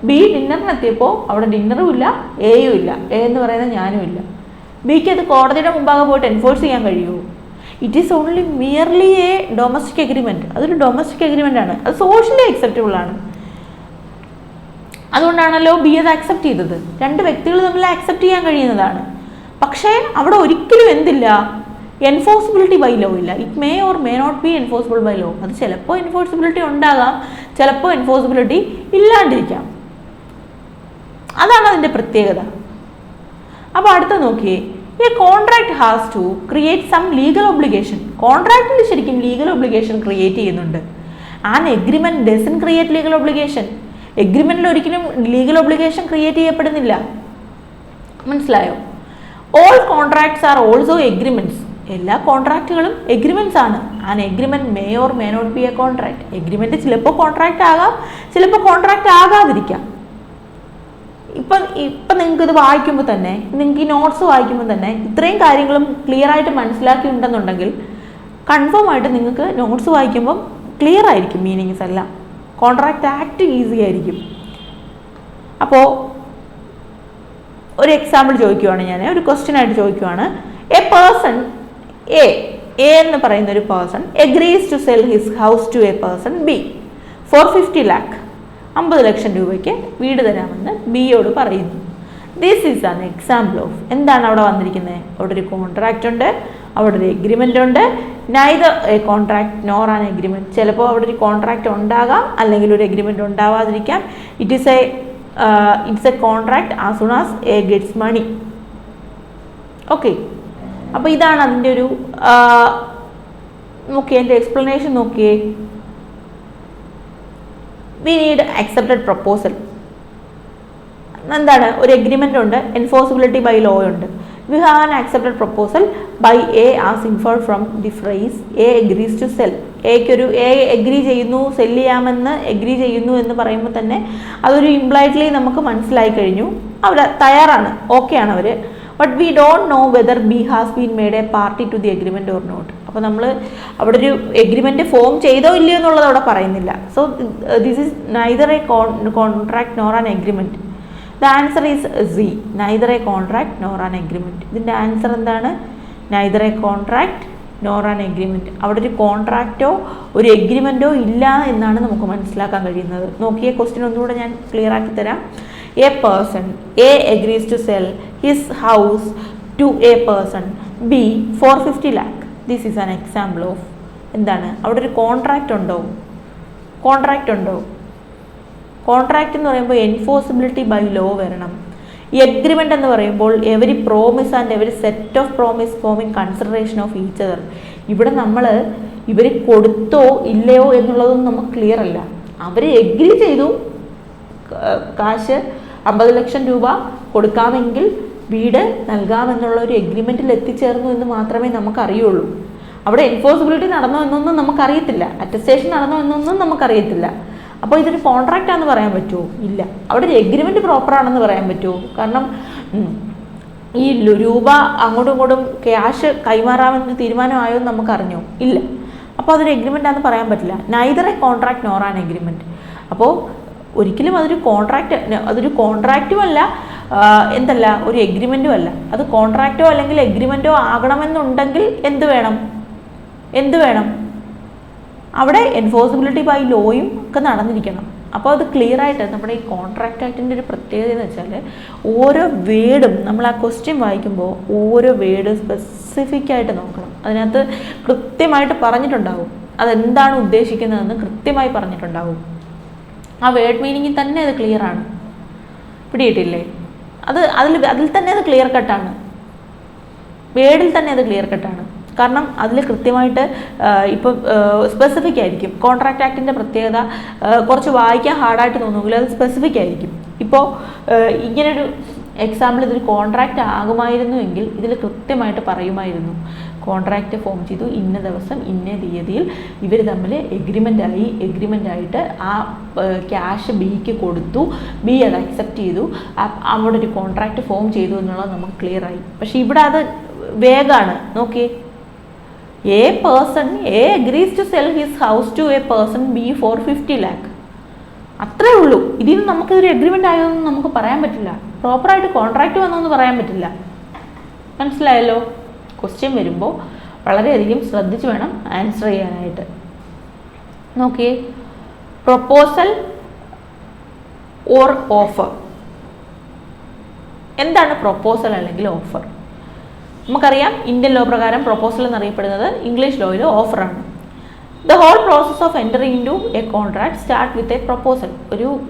ബി ഡിന്നറിനെത്തിയപ്പോൾ അവിടെ ഡിന്നറും ഇല്ല, എയും ഇല്ല, എ എന്ന് പറയുന്ന ഞാനും ഇല്ല. ബിക്ക് അത് കോടതിയുടെ മുമ്പാകെ പോയിട്ട് എൻഫോഴ്സ് ചെയ്യാൻ കഴിയുമോ? It is only merely A domestic agreement. അതൊരു ഡൊമസ്റ്റിക് എഗ്രിമെൻ്റ് ആണ്, അത് സോഷ്യലി അക്സെപ്റ്റബിൾ ആണ്. അതുകൊണ്ടാണല്ലോ ബി അത് അക്സെപ്റ്റ് ചെയ്തത്. രണ്ട് വ്യക്തികൾ തമ്മിൽ അക്സെപ്റ്റ് ചെയ്യാൻ കഴിയുന്നതാണ്. പക്ഷേ അവിടെ ഒരിക്കലും എന്തില്ല, എൻഫോഴ്സിബിലിറ്റി ബൈ ലോ ഇല്ല. It may or may not be enforceable by law. അത് ചിലപ്പോൾ എൻഫോഴ്സിബിലിറ്റി ഉണ്ടാകാം, ചിലപ്പോൾ എൻഫോഴ്സിബിലിറ്റി ഇല്ലാണ്ടിരിക്കാം. അതാണ് അതിൻ്റെ പ്രത്യേകത. അപ്പോൾ അടുത്ത നോക്കിയേ, a contract has to create some legal obligation. കോൺട്രാക്റ്റിൽ ശരിക്കും ലീഗൽ ഒബ്ലിഗേഷൻ ക്രിയേറ്റ് ചെയ്യുന്നുണ്ട്. An agreement doesn't create legal obligation. എഗ്രിമെന്റിൽ ഒരിക്കലും ലീഗൽ ഒബ്ലിഗേഷൻ ക്രിയേറ്റ് ചെയ്യപ്പെടുന്നില്ല. മനസ്സിലായോ? All contracts are also agreements. എല്ലാ കോൺട്രാക്റ്റുകളും എഗ്രിമെന്റ്സ് ആണ്. An agreement may or may not be a contract. Agreement ചിലപ്പോൾ കോൺട്രാക്ട് ആകാം, ചിലപ്പോൾ കോൺട്രാക്ട് ആകാതിരിക്കാം. ഇപ്പം നിങ്ങൾക്ക് ഇത് വായിക്കുമ്പോൾ തന്നെ, നിങ്ങൾക്ക് ഈ നോട്ട്സ് വായിക്കുമ്പോൾ തന്നെ ഇത്രയും കാര്യങ്ങളും ക്ലിയർ ആയിട്ട് മനസ്സിലാക്കിയിട്ടുണ്ടെന്നുണ്ടെങ്കിൽ കൺഫേം ആയിട്ട് നിങ്ങൾക്ക് നോട്ട്സ് വായിക്കുമ്പം ക്ലിയർ ആയിരിക്കും മീനിങ്സ് എല്ലാം. കോൺട്രാക്റ്റ് ആക്ട് ഈസി ആയിരിക്കും. അപ്പോൾ ഒരു എക്സാമ്പിൾ ചോദിക്കുവാണ്, ഞാൻ ഒരു ക്വസ്റ്റ്യൻ ആയിട്ട് ചോദിക്കുവാണ്. എ പേഴ്സൺ എ എന്ന് പറയുന്ന ഒരു person agrees to sell his house to a person B for 50 lakh, 50 ലക്ഷം രൂപയ്ക്ക് വീട് തരാമെന്ന് ബിയോട് പറയുന്നു. This is an example of, എന്താണ് അവിടെ വന്നിരിക്കുന്നത്? അവിടെ ഒരു കോൺട്രാക്റ്റ് ഉണ്ട്, അവിടെ ഒരു എഗ്രിമെൻ്റ് ഉണ്ട്. Neither a contract nor an agreement. ചിലപ്പോൾ അവിടെ ഒരു കോൺട്രാക്റ്റ് ഉണ്ടാകാം, അല്ലെങ്കിൽ ഒരു എഗ്രിമെൻ്റ് ഉണ്ടാവാതിരിക്കാം. It's a contract as soon as A gets money. Okay, അപ്പോൾ ഇതാണ് അതിൻ്റെ ഒരു നോക്കിയേ, എൻ്റെ എക്സ്പ്ലനേഷൻ നോക്കിയേ. We need accepted proposal. എന്താണ്? ഒരു എഗ്രിമെൻ്റ് ഉണ്ട്, എൻഫോഴ്സിബിലിറ്റി ബൈ ലോ ഉണ്ട്. We have an accepted proposal by A as inferred from the phrase A agrees to sell. എ എഗ്രി ചെയ്യുന്നു, സെല് ചെയ്യാമെന്ന് എഗ്രി ചെയ്യുന്നു എന്ന് പറയുമ്പോൾ തന്നെ അതൊരു ഇംപ്ലൈഡ്ലി നമുക്ക് മനസ്സിലായി കഴിഞ്ഞു, അവർ തയ്യാറാണ്, ഓക്കെ ആണ് അവർ. But we don't know whether B has been made a party to the agreement or not. അപ്പോൾ നമ്മൾ അവിടെ ഒരു എഗ്രിമെൻറ്റ് ഫോം ചെയ്തോ ഇല്ലയോ എന്നുള്ളത് അവിടെ പറയുന്നില്ല. So this is neither a contract nor an agreement. The answer is C, neither a contract nor an agreement. ഇതിൻ്റെ ആൻസർ എന്താണ്? Neither a contract nor an agreement. അവിടെ ഒരു കോൺട്രാക്റ്റോ ഒരു എഗ്രിമെൻറ്റോ ഇല്ല എന്നാണ് നമുക്ക് മനസ്സിലാക്കാൻ കഴിയുന്നത്. നോക്കിയ ക്വസ്റ്റ്യൻ ഒന്നുകൂടെ ഞാൻ ക്ലിയർ ആക്കി തരാം. A person A agrees to sell his house to a person B for 50 lakh. This is an example of, എന്താണ്? അവിടെ ഒരു കോൺട്രാക്റ്റ് ഉണ്ടോ? കോൺട്രാക്റ്റ് ഉണ്ടോ? കോൺട്രാക്റ്റ് എന്ന് പറയുമ്പോൾ എൻഫോഴ്സിബിലിറ്റി ബൈ ലോ വരണം. ഈ എഗ്രിമെൻ്റ് എന്ന് പറയുമ്പോൾ every promise and every set of promise forming consideration of each other. ഇവിടെ നമ്മൾ ഇവർ കൊടുത്തോ ഇല്ലയോ എന്നുള്ളതൊന്നും നമുക്ക് ക്ലിയർ അല്ല. അവർ എഗ്രി ചെയ്തു, കാശ് 50 ലക്ഷം രൂപ കൊടുക്കാമെങ്കിൽ വീട് നൽകാമെന്നുള്ള ഒരു എഗ്രിമെൻറ്റിൽ എത്തിച്ചേർന്നു എന്ന് മാത്രമേ നമുക്കറിയുള്ളൂ. അവിടെ എൻഫോഴ്സിബിലിറ്റി നടന്നോ എന്നൊന്നും നമുക്കറിയത്തില്ല, അറ്റസ്റ്റേഷൻ നടന്നോ എന്നൊന്നും നമുക്കറിയത്തില്ല. അപ്പോൾ ഇതൊരു കോൺട്രാക്റ്റ് ആണെന്ന് പറയാൻ പറ്റുമോ? ഇല്ല. അവിടെ ഒരു എഗ്രിമെൻറ്റ് പ്രോപ്പറാണെന്ന് പറയാൻ പറ്റുമോ? കാരണം ഈ രൂപ അങ്ങോട്ടും ഇങ്ങോട്ടും ക്യാഷ് കൈമാറാമെന്ന് തീരുമാനമായോ എന്ന് നമുക്കറിഞ്ഞോ? ഇല്ല. അപ്പോൾ അതൊരു എഗ്രിമെൻ്റ് ആണെന്ന് പറയാൻ പറ്റില്ല. Neither a contract nor an agreement. അപ്പോൾ ഒരിക്കലും അതൊരു കോൺട്രാക്റ്റും അല്ല, എന്തല്ല, ഒരു എഗ്രിമെൻറ്റും അല്ല. അത് കോൺട്രാക്റ്റോ അല്ലെങ്കിൽ എഗ്രിമെൻറ്റോ ആകണമെന്നുണ്ടെങ്കിൽ എന്ത് വേണം? അവിടെ എൻഫോഴ്സിബിലിറ്റി ബൈ ലോയും ഒക്കെ നടന്നിരിക്കണം. അപ്പോൾ അത് ക്ലിയർ ആയിട്ട് നമ്മുടെ ഈ കോൺട്രാക്റ്റ് ആക്ടിൻ്റെ ഒരു പ്രത്യേകത എന്ന് വെച്ചാൽ ഓരോ വേർഡും നമ്മൾ ആ ക്വസ്റ്റ്യൻ വായിക്കുമ്പോൾ ഓരോ വേർഡ് സ്പെസിഫിക് ആയിട്ട് നോക്കണം. അതിനകത്ത് കൃത്യമായിട്ട് പറഞ്ഞിട്ടുണ്ടാവും അതെന്താണ് ഉദ്ദേശിക്കുന്നതെന്ന് കൃത്യമായി പറഞ്ഞിട്ടുണ്ടാവും. ആ വേർഡ് മീനിങ്ങിൽ തന്നെ അത് ക്ലിയർ ആണ്. പിടിയിട്ടില്ലേ? അതിൽ തന്നെ അത് ക്ലിയർ കട്ടാണ്. വേർഡിൽ തന്നെ അത് ക്ലിയർ കട്ടാണ്. കാരണം അതിൽ കൃത്യമായിട്ട് ഇപ്പം സ്പെസിഫിക് ആയിരിക്കും. കോൺട്രാക്റ്റ് ആക്ടിൻ്റെ പ്രത്യേകത കുറച്ച് വായിക്കാൻ ഹാർഡായിട്ട് തോന്നുമെങ്കിൽ അത് സ്പെസിഫിക് ആയിരിക്കും. ഇപ്പോൾ ഇങ്ങനൊരു എക്സാമ്പിൾ ഇതൊരു കോൺട്രാക്റ്റ് ആകുമായിരുന്നുവെങ്കിൽ ഇതിൽ കൃത്യമായിട്ട് പറയുമായിരുന്നു, കോൺട്രാക്റ്റ് ഫോം ചെയ്തു, ഇന്ന ദിവസം ഇന്ന തീയതിയിൽ ഇവർ തമ്മിൽ എഗ്രിമെൻ്റ് ആയിട്ട് ആ ക്യാഷ് ബിക്ക് കൊടുത്തു, ബി അത് അക്സെപ്റ്റ് ചെയ്തു, അവിടെ ഒരു കോൺട്രാക്റ്റ് ഫോം ചെയ്തു എന്നുള്ളത് നമുക്ക് ക്ലിയർ ആയി. പക്ഷേ ഇവിടെ അത് വേഗമാണ്. നോക്കിയേ, a person A agrees to sell his house to a person B for 50 lakh. അത്രേ ഉള്ളൂ. ഇതിൽ നമുക്കൊരു എഗ്രിമെൻ്റ് ആയോന്നും നമുക്ക് പറയാൻ പറ്റില്ല. പ്രോപ്പറായിട്ട് കോൺട്രാക്റ്റ് വന്നോന്ന് പറയാൻ പറ്റില്ല. മനസ്സിലായല്ലോ? ക്വസ്റ്റ്യൻ വരുമ്പോൾ വളരെയധികം ശ്രദ്ധിച്ച് വേണം ആൻസർ ചെയ്യാനായിട്ട്. നോക്കിയേ, പ്രൊപ്പോസൽ ഓർ ഓഫർ. എന്താണ് പ്രൊപ്പോസൽ അല്ലെങ്കിൽ ഓഫർ? നമുക്കറിയാം, ഇന്ത്യൻ ലോ പ്രകാരം പ്രൊപ്പോസൽ എന്നറിയപ്പെടുന്നത് ഇംഗ്ലീഷ് ലോയിൽ ഓഫറാണ്. The whole process of entering into a contract start with a proposal.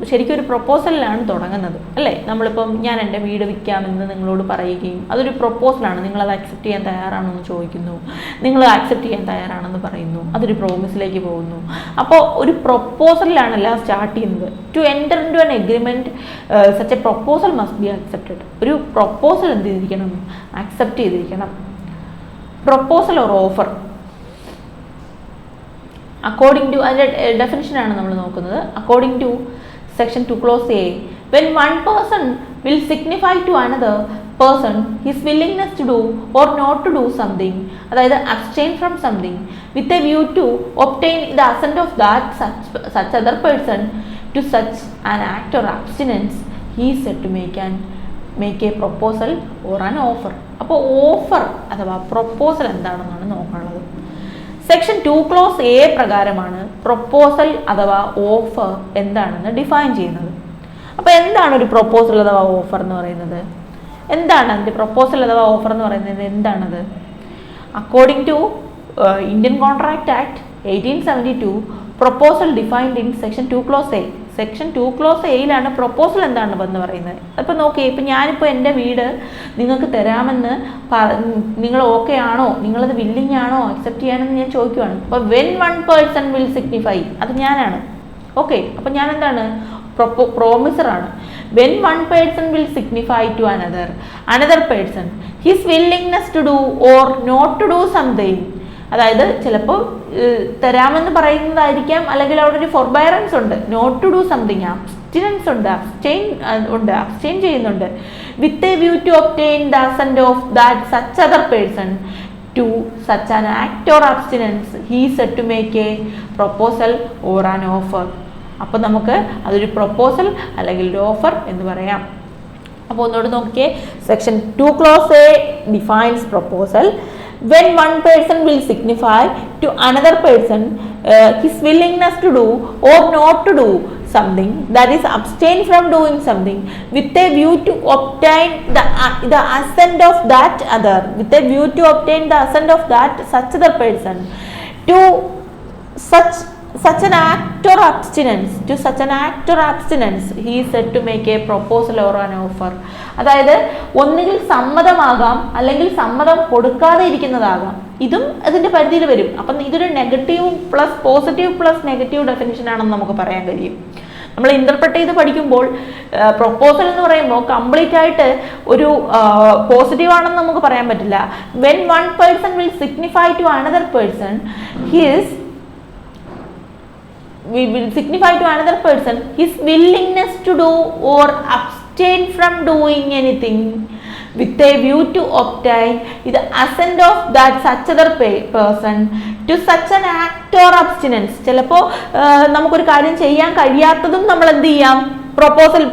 ശരിക്കും ഒരു പ്രൊപ്പോസലിലാണ് തുടങ്ങുന്നത്, അല്ലേ? നമ്മളിപ്പം ഞാൻ എൻ്റെ വീട് വിൽക്കാമെന്ന് നിങ്ങളോട് പറയുകയും അതൊരു പ്രൊപ്പോസലാണ്. നിങ്ങളത് അക്സെപ്റ്റ് ചെയ്യാൻ തയ്യാറാണെന്ന് ചോദിക്കുന്നു, നിങ്ങൾ അക്സെപ്റ്റ് ചെയ്യാൻ തയ്യാറാണെന്ന് പറയുന്നു, അതൊരു പ്രോമിസിലേക്ക് പോകുന്നു. അപ്പോൾ ഒരു പ്രൊപ്പോസലിലാണ് എല്ലാം സ്റ്റാർട്ട് ചെയ്യുന്നത്. To enter into an agreement such a proposal must be accepted. ഒരു പ്രൊപ്പോസൽ എന്ത് ചെയ്തിരിക്കണം? അക്സെപ്റ്റ് ചെയ്തിരിക്കണം. Proposal or offer according to, അതിൻ്റെ ഡെഫിനിഷനാണ് നമ്മൾ നോക്കുന്നത്. According to section 2 clause A, when one person will signify to another person his willingness to do or not to do something, അതായത് abstain from something with a view to obtain the assent of that such other person to such an act or abstinence, he is said to make a proposal or an offer. അപ്പോൾ offer അഥവാ proposal എന്താണെന്നാണ് നോക്കാനുള്ളത്. Section 2 clause A പ്രകാരമാണ് proposal അഥവാ offer എന്താണെന്ന് define ചെയ്യുന്നത്. അപ്പോൾ എന്താണ് ഒരു പ്രൊപ്പോസൽ അഥവാ ഓഫർ എന്ന് പറയുന്നത്? എന്താണ് അതിൻ്റെ പ്രൊപ്പോസൽ അഥവാ ഓഫർ എന്ന് പറയുന്നത്? എന്താണത്? According to Indian contract act 1872, proposal defined in section 2 clause A. Section 2 clause എയിലാണ് പ്രൊപ്പോസൽ എന്താണെന്ന് പറയുന്നത്. അപ്പോൾ നോക്കിയേ, ഇപ്പം ഞാനിപ്പോൾ എൻ്റെ വീട് നിങ്ങൾക്ക് തരാമെന്ന് നിങ്ങൾ ഓക്കെ ആണോ, നിങ്ങളത് വില്ലിങ് ആണോ അക്സെപ്റ്റ് ചെയ്യാനെന്ന് ഞാൻ ചോദിക്കുവാണ്. അപ്പോൾ when one person will signify, അത് ഞാനാണ്. ഓക്കെ, അപ്പോൾ ഞാൻ എന്താണ്? പ്രോമിസറാണ്. When one person will signify to another person his willingness to do or not to do something. അതായത് ചിലപ്പോൾ തരാമെന്ന് പറയുന്നതായിരിക്കാം, അല്ലെങ്കിൽ അവിടെ ഒരു ഫോർബയറൻസ് ഉണ്ട്, not to do something, abstinence ഉണ്ട്, അബ്സ്റ്റെയിൻ ചെയ്യുന്നുണ്ട്. With a view to obtain the assent of that such other person to such an act or abstinence, he said to make a proposal or an offer. അപ്പോൾ നമുക്ക് അതൊരു proposal അല്ലെങ്കിൽ ഒരു offer എന്ന് പറയാം. അപ്പോൾ ഒന്നുകൂടെ നോക്കിയേ, section 2 clause A defines proposal. When one person will signify to another person his willingness to do or not to do something, that is abstain from doing something, with a view to obtain the assent of that other, with a view to obtain the assent of that such other person to such an act or abstinence, he is said to make a proposal or an offer. അതായത് ഒന്നുകിൽ സമ്മതമാകാം, അല്ലെങ്കിൽ സമ്മതം കൊടുക്കാതെ ഇരിക്കുന്നതാകാം. ഇതും അതിൻ്റെ പരിധിയിൽ വരും. അപ്പം ഇതൊരു negative plus positive plus negative definition ആണെന്ന് നമുക്ക് പറയാൻ കഴിയും. നമ്മൾ ഇന്റർപ്രറ്റ് ചെയ്ത് പഠിക്കുമ്പോൾ പ്രൊപ്പോസൽ എന്ന് പറയുമ്പോൾ കംപ്ലീറ്റ് ആയിട്ട് ഒരു പോസിറ്റീവ് ആണെന്ന് നമുക്ക് പറയാൻ പറ്റില്ല. When one person will signify to another person his willingness to do or abstain from doing anything with a view to obtain the assent of that such other person to such an act or abstinence. ചിലപ്പോൾ നമുക്കൊരു കാര്യം ചെയ്യാൻ കഴിയാത്തതും നമ്മൾ എന്ത് ചെയ്യാം? Proposal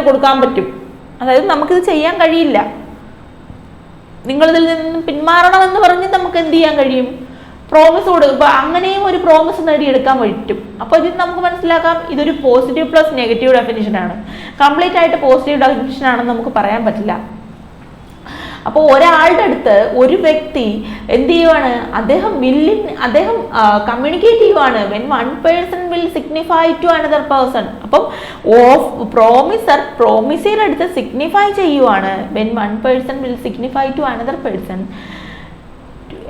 കൊടുക്കാൻ പറ്റും. അതായത് നമുക്കിത് ചെയ്യാൻ കഴിയില്ല, നിങ്ങളിതിൽ നിന്നും പിന്മാറണമെന്ന് പറഞ്ഞ് നമുക്ക് എന്ത് ചെയ്യാൻ കഴിയും? പ്രോമിസ് കൊടുക്കുക. അങ്ങനെയും ഒരു പ്രോമിസ് നേടിയെടുക്കാൻ പറ്റും. അപ്പോൾ ഇത് നമുക്ക് മനസ്സിലാക്കാം, ഇതൊരു പോസിറ്റീവ് പ്ലസ് നെഗറ്റീവ് ഡെഫിനിഷൻ ആണ്. കംപ്ലീറ്റ് ആയിട്ട് പോസിറ്റീവ് ഡെഫിനിഷൻ ആണെന്ന് നമുക്ക് പറയാൻ പറ്റില്ല. അപ്പോൾ ഒരാളുടെ അടുത്ത് ഒരു വ്യക്തി എന്ത് ചെയ്യുവാണ്? അദ്ദേഹം കമ്മ്യൂണിക്കേറ്റ് ചെയ്യുവാണ്. When one person will signify to another person. അപ്പം പ്രോമിസർ അടുത്ത് സിഗ്നിഫൈ ചെയ്യുവാണ്. When one person will signify to another person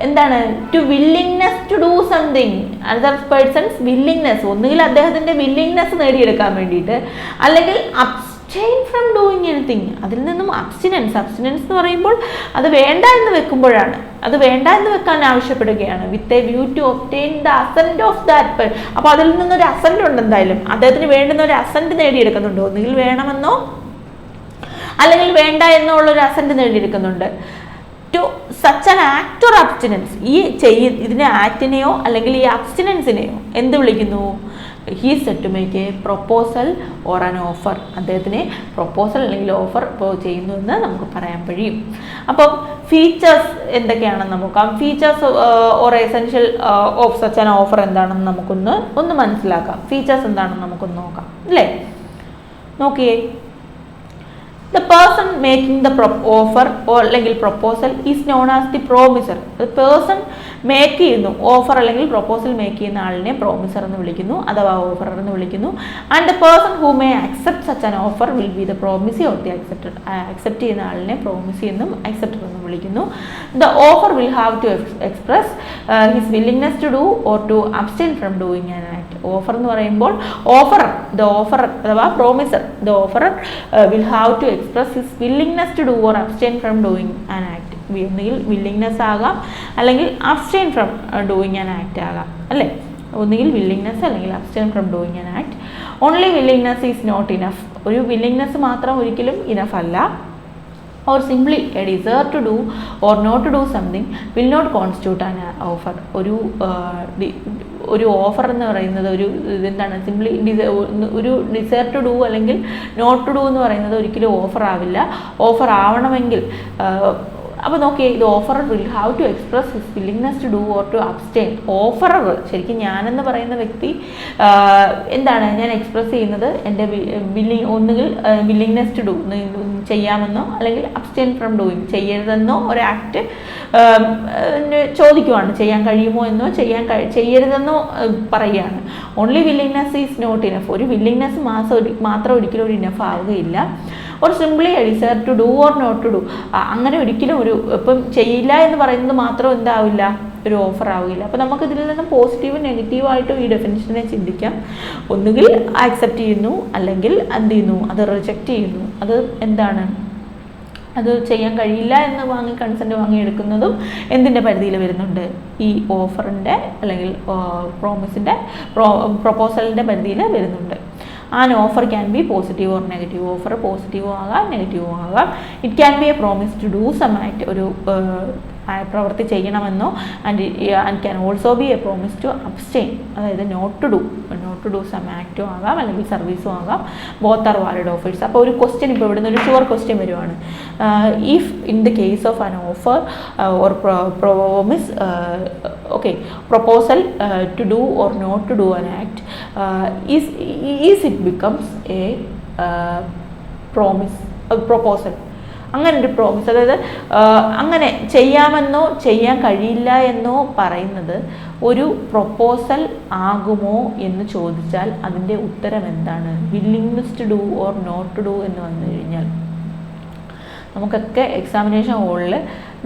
എന്താണ്? To willingness to do something, another person's willingness, ഒന്നുകിൽ അദ്ദേഹത്തിന്റെ വില്ലിങ്നെസ് നേടിയെടുക്കാൻ വേണ്ടിയിട്ട്, അല്ലെങ്കിൽ അബ്സ്റ്റെയിൻ ഫ്രം ഡൂയിങ് എനിത്തിങ്, അതിൽ നിന്നും അബ്സ്റ്റിനൻസ് എന്ന് പറയുമ്പോൾ അത് വേണ്ട എന്ന് വെക്കുമ്പോഴാണ്, അത് വേണ്ട എന്ന് വെക്കാൻ ആവശ്യപ്പെടുകയാണ്. With a view to obtain the assent of that. അപ്പോൾ അതിൽ നിന്നൊരു അസെന്റ് ഉണ്ട്, എന്തായാലും അദ്ദേഹത്തിന് വേണ്ടുന്ന ഒരു അസെന്റ് നേടിയെടുക്കുന്നുണ്ട്. ഒന്നുകിൽ വേണമെന്നോ അല്ലെങ്കിൽ വേണ്ട എന്നോ ഉള്ളൊരു അസെന്റ് നേടിയെടുക്കുന്നുണ്ട്. To such an act or abstinence, ഇതിനെ ആക്ടിനെയോ അല്ലെങ്കിൽ ഈ അബ്സ്റ്റിനൻസിനെയോ എന്ത് വിളിക്കുന്നു? He said to make a proposal or an offer. അദ്ദേഹത്തിനെ പ്രൊപ്പോസൽ അല്ലെങ്കിൽ ഓഫർ ചെയ്യുന്നു എന്ന് നമുക്ക് പറയാൻ കഴിയും. അപ്പം ഫീച്ചേഴ്സ് എന്തൊക്കെയാണെന്ന് നോക്കാം. Features or essential of such an offer എന്താണെന്ന് നമുക്കൊന്ന് മനസ്സിലാക്കാം. ഫീച്ചേഴ്സ് എന്താണെന്ന് നമുക്കൊന്ന് നോക്കാം, അല്ലേ? നോക്കിയേ, the person making the offer or അല്ലെങ്കിൽ proposal is known as the promiser. the person make ചെയ്യുന്നു, ഓഫർ അല്ലെങ്കിൽ പ്രൊപ്പോസൽ മേക്ക് ചെയ്യുന്ന ആളിനെ പ്രോമിസർ എന്ന് വിളിക്കുന്നു അഥവാ ഓഫറർ എന്ന് വിളിക്കുന്നു. And the person who may accept such an offer will be the promisee or the accepted. Accept ചെയ്യുന്ന ആളിനെ പ്രോമിസി എന്നും അക്സെപ്റ്റർ എന്നും വിളിക്കുന്നു. The offer will have to express his willingness to do or to abstain from doing an act. Offer എന്ന് പറയുമ്പോൾ the offer അഥവാ promiser, the offerer will have to express his willingness to do or abstain from doing an act. ഒന്നുകിൽ willingness ആകാം അല്ലെങ്കിൽ abstain from doing an act ആകാം, അല്ലേ? ഒന്നുകിൽ willingness അല്ലെങ്കിൽ abstain from doing an act. Only willingness is not enough. ഒരു willingness മാത്രം ഒരിക്കലും ഇനഫ് അല്ല. or simply a desire to do or not to do something will not constitute an offer. ഒരു offer എന്ന് പറയുന്നത് ഇതെന്താണ്, സിംപ്ലി ഒരു ഡിസയർ ടു ഡു അല്ലെങ്കിൽ നോട്ട് ടു ഡു എന്ന് പറയുന്നത് ഒരിക്കലും ഓഫർ ആവില്ല. ഓഫർ ആവണമെങ്കിൽ അപ്പോൾ നോക്കിയേ, ഇത് offerer will have to express his willingness to do or to abstain. Offerer ശരിക്കും ഞാനെന്ന് പറയുന്ന വ്യക്തി എന്താണ്, ഞാൻ എക്സ്പ്രസ് ചെയ്യുന്നത് എൻ്റെ ഒന്നുകിൽ വില്ലിങ്നെസ് ടു ഡു ചെയ്യാമെന്നോ അല്ലെങ്കിൽ അബ്സ്റ്റെയിൻ ഫ്രം ഡൂയിങ് ചെയ്യരുതെന്നോ ഒരു ആക്ട് ചോദിക്കുവാണ്, ചെയ്യാൻ കഴിയുമോ എന്നോ ചെയ്യരുതെന്നോ പറയുകയാണ്. Only willingness is not enough. ഒരു വില്ലിങ്നെസ് മാത്രം ഒരിക്കലും ഒരു ഇനഫ് ആവുകയില്ല. Or simply desire to do or not to do, അങ്ങനെ ഒരിക്കലും ഇപ്പം ചെയ്യില്ല എന്ന് പറയുന്നത് മാത്രം എന്താവില്ല, ഒരു ഓഫർ ആവില്ല. അപ്പോൾ നമുക്ക് ഇതിൽ നിന്ന് പോസിറ്റീവും നെഗറ്റീവായിട്ടും ഈ ഡെഫിനിഷനെ ചിന്തിക്കാം. ഒന്നുകിൽ ആക്സെപ്റ്റ് ചെയ്യുന്നു, അല്ലെങ്കിൽ എന്ത് ചെയ്യുന്നു, അത് റിജക്റ്റ് ചെയ്യുന്നു. അത് എന്താണ്, അത് ചെയ്യാൻ കഴിയില്ല എന്ന് കൺസെൻറ്റ് വാങ്ങിയെടുക്കുന്നതും എന്തിൻ്റെ പരിധിയിൽ വരുന്നുണ്ട്, ഈ ഓഫറിൻ്റെ അല്ലെങ്കിൽ പ്രൊപ്പോസലിൻ്റെ പരിധിയിൽ വരുന്നുണ്ട്. An offer can be positive or negative. Offer positive ആകാം നെഗറ്റീവും ആകാം. It can be a promise to do some act, ഒരു പ്രവൃത്തി ചെയ്യണമെന്നോ, and can also be a promise to abstain, അതായത് നോട്ട് ടു ഡു സം ആക്റ്റും ആകാം അല്ലെങ്കിൽ സർവീസും ആകാം. Both are valid offers. അപ്പോൾ ഒരു ക്വസ്റ്റ്യൻ ഇപ്പോൾ ഇവിടുന്ന് ഒരു ഷുവർ ക്വസ്റ്റ്യൻ വരുവാണ്. If in the case of an offer or promise, proposal to do or not to do an act, is it becomes a promise, a proposal. അങ്ങനെ ഒരു promise, അതായത് അങ്ങനെ ചെയ്യാമെന്നോ ചെയ്യാൻ കഴിയില്ല എന്നോ പറയുന്നത് ഒരു പ്രൊപ്പോസൽ ആകുമോ എന്ന് ചോദിച്ചാൽ അതിൻ്റെ ഉത്തരം എന്താണ്? Willingness to do or not to do എന്ന് വന്നു കഴിഞ്ഞാൽ നമുക്കൊക്കെ എക്സാമിനേഷൻ ഹോളിൽ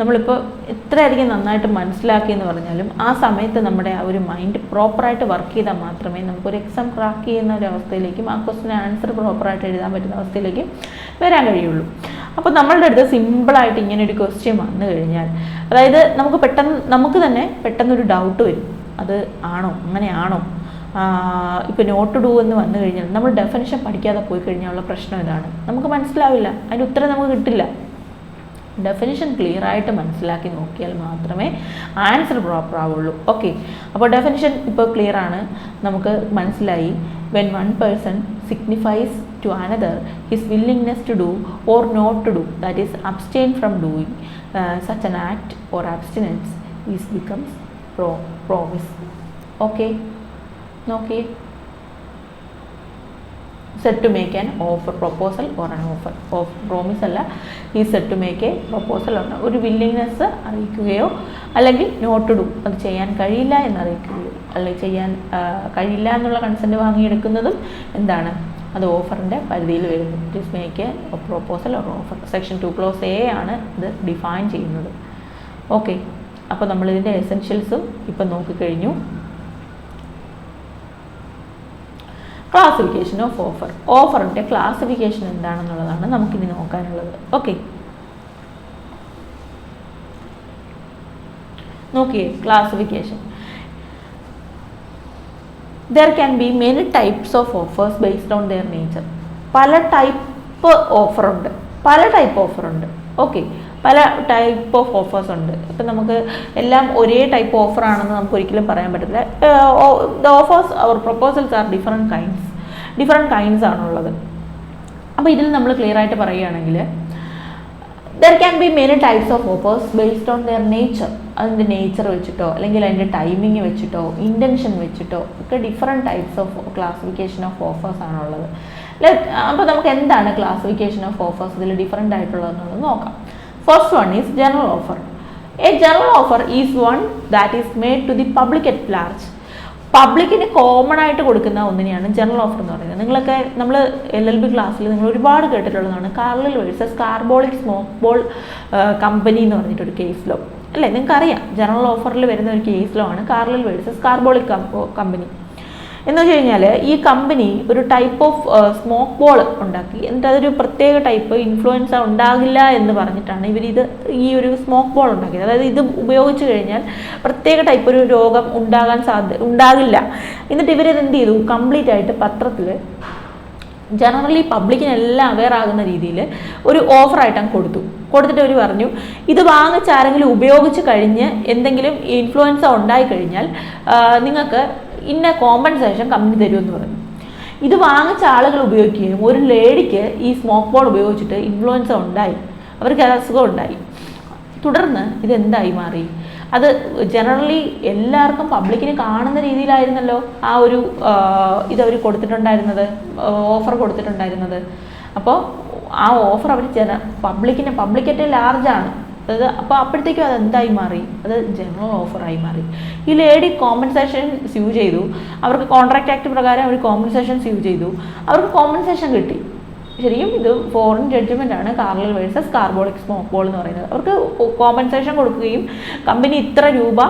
നമ്മളിപ്പോൾ എത്രയധികം നന്നായിട്ട് മനസ്സിലാക്കി എന്ന് പറഞ്ഞാലും ആ സമയത്ത് നമ്മുടെ ആ ഒരു മൈൻഡ് പ്രോപ്പറായിട്ട് വർക്ക് ചെയ്താൽ മാത്രമേ നമുക്കൊരു എക്സാം ക്രാക്ക് ചെയ്യുന്ന ഒരു അവസ്ഥയിലേക്കും ആ ക്വസ്റ്റിന് ആൻസർ പ്രോപ്പറായിട്ട് എഴുതാൻ പറ്റുന്ന അവസ്ഥയിലേക്കും വരാൻ കഴിയുള്ളൂ. അപ്പോൾ നമ്മളുടെ അടുത്ത് സിമ്പിളായിട്ട് ഇങ്ങനെ ഒരു ക്വസ്റ്റ്യൻ വന്നു കഴിഞ്ഞാൽ, അതായത് നമുക്ക് തന്നെ പെട്ടെന്നൊരു ഡൗട്ട് വരും, അത് ആണോ, അങ്ങനെയാണോ, ഇപ്പോൾ നോട്ട് ഡു എന്ന് വന്നു കഴിഞ്ഞാൽ നമ്മൾ ഡെഫിനിഷൻ പഠിക്കാതെ പോയി കഴിഞ്ഞാലുള്ള പ്രശ്നം ഇതാണ്, നമുക്ക് മനസ്സിലാവില്ല, അതിൻ്റെ ഉത്തരം നമുക്ക് കിട്ടില്ല. ഡെഫിനിഷൻ ക്ലിയർ ആയിട്ട് മനസ്സിലാക്കി നോക്കിയാൽ മാത്രമേ ആൻസർ പ്രോപ്പർ ആവുള്ളൂ. ഓക്കെ, അപ്പോൾ ഡെഫിനിഷൻ ഇപ്പോൾ ക്ലിയർ ആണ്, നമുക്ക് മനസ്സിലായി. When one person signifies to another his willingness to do or not to do, that is abstain from doing such an act or abstinence, is becomes promise. Okay, നോക്കിയേ, set to make an offer, proposal or an offer. Promise അല്ല, he set to make a proposal or ഒരു willingness അറിയിക്കുകയോ അല്ലെങ്കിൽ not to do, അത് ചെയ്യാൻ കഴിയില്ല എന്നറിയിക്കുകയോ അല്ലെങ്കിൽ ചെയ്യാൻ കഴിയില്ല എന്നുള്ള കൺസെൻറ്റ് വാങ്ങിയെടുക്കുന്നതും എന്താണ്, അത് ഓഫറിൻ്റെ പരിധിയിൽ വരുന്നു. It is make a proposal or offer. Section 2 close A ആണ് ഇത് ഡിഫൈൻ ചെയ്യുന്നത്. ഓക്കെ, അപ്പോൾ നമ്മളിതിൻ്റെ എസെൻഷ്യൽസും ഇപ്പം നോക്കിക്കഴിഞ്ഞു. Classification of offer. ഓഫറിൻ്റെ ക്ലാസിഫിക്കേഷൻ എന്താണെന്നുള്ളതാണ് നമുക്കിനി നോക്കാനുള്ളത്. ഓക്കെ, നോക്കിയേ, classification. There can be many types of offers based on their nature. പല ടൈപ്പ് ഓഫറുണ്ട്. ഓക്കെ, പല ടൈപ്പ് ഓഫ് ഓഫേഴ്സ് ഉണ്ട്. ഇപ്പം നമുക്ക് എല്ലാം ഒരേ ടൈപ്പ് ഓഫർ ആണെന്ന് നമുക്ക് ഒരിക്കലും പറയാൻ പറ്റില്ല. The offers or proposals are different kinds ആണുള്ളത്. അപ്പോൾ ഇതിൽ നമ്മൾ ക്ലിയർ ആയിട്ട് പറയുകയാണെങ്കിൽ there can be many types of offers based on their nature. അതിൻ്റെ നേച്ചർ വെച്ചിട്ടോ അല്ലെങ്കിൽ അതിൻ്റെ ടൈമിങ് വെച്ചിട്ടോ ഇൻറ്റൻഷൻ വെച്ചിട്ടോ ഒക്കെ different types of classification of offers ആണുള്ളത്. അപ്പോൾ നമുക്ക് എന്താണ് ക്ലാസിഫിക്കേഷൻ ഓഫ് ഓഫേഴ്സ് ഇതിൽ ഡിഫറെൻ്റ് ആയിട്ടുള്ളതെന്നുള്ളത് നോക്കാം. First one is general offer. A general offer is one that is made to the public at large. പബ്ലിക്കിന് കോമൺ ആയിട്ട് കൊടുക്കുന്ന ഒന്നിനെയാണ് ജനറൽ ഓഫർ എന്ന് പറയുന്നത്. നിങ്ങളൊക്കെ നമ്മൾ LLB ക്ലാസ്സിൽ നിങ്ങൾ ഒരുപാട് കേട്ടിട്ടുള്ളതാണ് Carlill versus carbolic smoke ball company എന്ന് പറഞ്ഞിട്ടൊരു കേസ് ലോ അല്ലേ? നിങ്ങൾക്കറിയാം, ജനറൽ ഓഫറിൽ വരുന്ന ഒരു കേസ് ലോ ആണ് കാർലിൽ വേഴ്സസ് കാർബോളിക് കമ്പനി. എന്ന് വെച്ച് കഴിഞ്ഞാൽ ഈ കമ്പനി ഒരു ടൈപ്പ് ഓഫ് സ്മോക്ക് ബോൾ ഉണ്ടാക്കി, എന്നിട്ട് അതൊരു പ്രത്യേക ടൈപ്പ് ഇൻഫ്ലുവൻസ ഉണ്ടാകില്ല എന്ന് പറഞ്ഞിട്ടാണ് ഇവരിത് ഈ ഒരു സ്മോക്ക് ബോൾ ഉണ്ടാക്കിയത്. അതായത് ഇത് ഉപയോഗിച്ച് കഴിഞ്ഞാൽ പ്രത്യേക ടൈപ്പ് ഒരു രോഗം ഉണ്ടാകില്ല. എന്നിട്ട് ഇവരിത് എന്ത് ചെയ്തു, കംപ്ലീറ്റ് ആയിട്ട് പത്രത്തിൽ ജനറലി പബ്ലിക്കിനെല്ലാം അവെയർ ആകുന്ന രീതിയിൽ ഒരു ഓഫറായിട്ട് അങ്ങ് കൊടുത്തിട്ട് അവർ പറഞ്ഞു, ഇത് വാങ്ങിച്ച് ആരെങ്കിലും ഉപയോഗിച്ച് കഴിഞ്ഞ് എന്തെങ്കിലും ഇൻഫ്ലുവൻസ ഉണ്ടായി കഴിഞ്ഞാൽ നിങ്ങൾക്ക് ഇന്ന കോമ്പൻസേഷൻ കമ്പനി തരുമെന്ന് പറഞ്ഞു. ഇത് വാങ്ങിച്ച ആളുകൾ ഉപയോഗിക്കുകയും ഒരു ലേഡിക്ക് ഈ സ്മോക്ക് ബോൾ ഉപയോഗിച്ചിട്ട് ഇൻഫ്ലുവൻസ ഉണ്ടായി, അവർക്ക് അസുഖം ഉണ്ടായി. തുടർന്ന് ഇതെന്തായി മാറി? അത് ജനറലി എല്ലാവർക്കും പബ്ലിക്കിന് കാണുന്ന രീതിയിലായിരുന്നല്ലോ ആ ഒരു ഇതവർ കൊടുത്തിട്ടുണ്ടായിരുന്നത്, ഓഫർ കൊടുത്തിട്ടുണ്ടായിരുന്നത്. അപ്പോൾ ആ ഓഫർ അവർ പബ്ലിക്കറ്റ് ലാർജാണ്. അപ്പോൾ അപ്പോഴത്തേക്കും അത് എന്തായി മാറി? അത് ജനറൽ ഓഫറായി മാറി. ഈ ലേഡി കോമ്പൻസേഷൻ സ്യൂ ചെയ്തു, അവർക്ക് കോൺട്രാക്ട് ആക്ട് പ്രകാരം അവർ കോമ്പൻസേഷൻ സ്യൂ ചെയ്തു, അവർക്ക് കോമ്പൻസേഷൻ കിട്ടി. ശരിക്കും ഇത് ഫോറിൻ ജഡ്ജ്മെൻ്റ് ആണ്, കാർലൽ വേഴ്സസ് കാർബോളിക് സ്മോക്ക് ബോൾ എന്ന് പറയുന്നത്. അവർക്ക് കോമ്പൻസേഷൻ കൊടുക്കുകയും കമ്പനി ഇത്ര രൂപ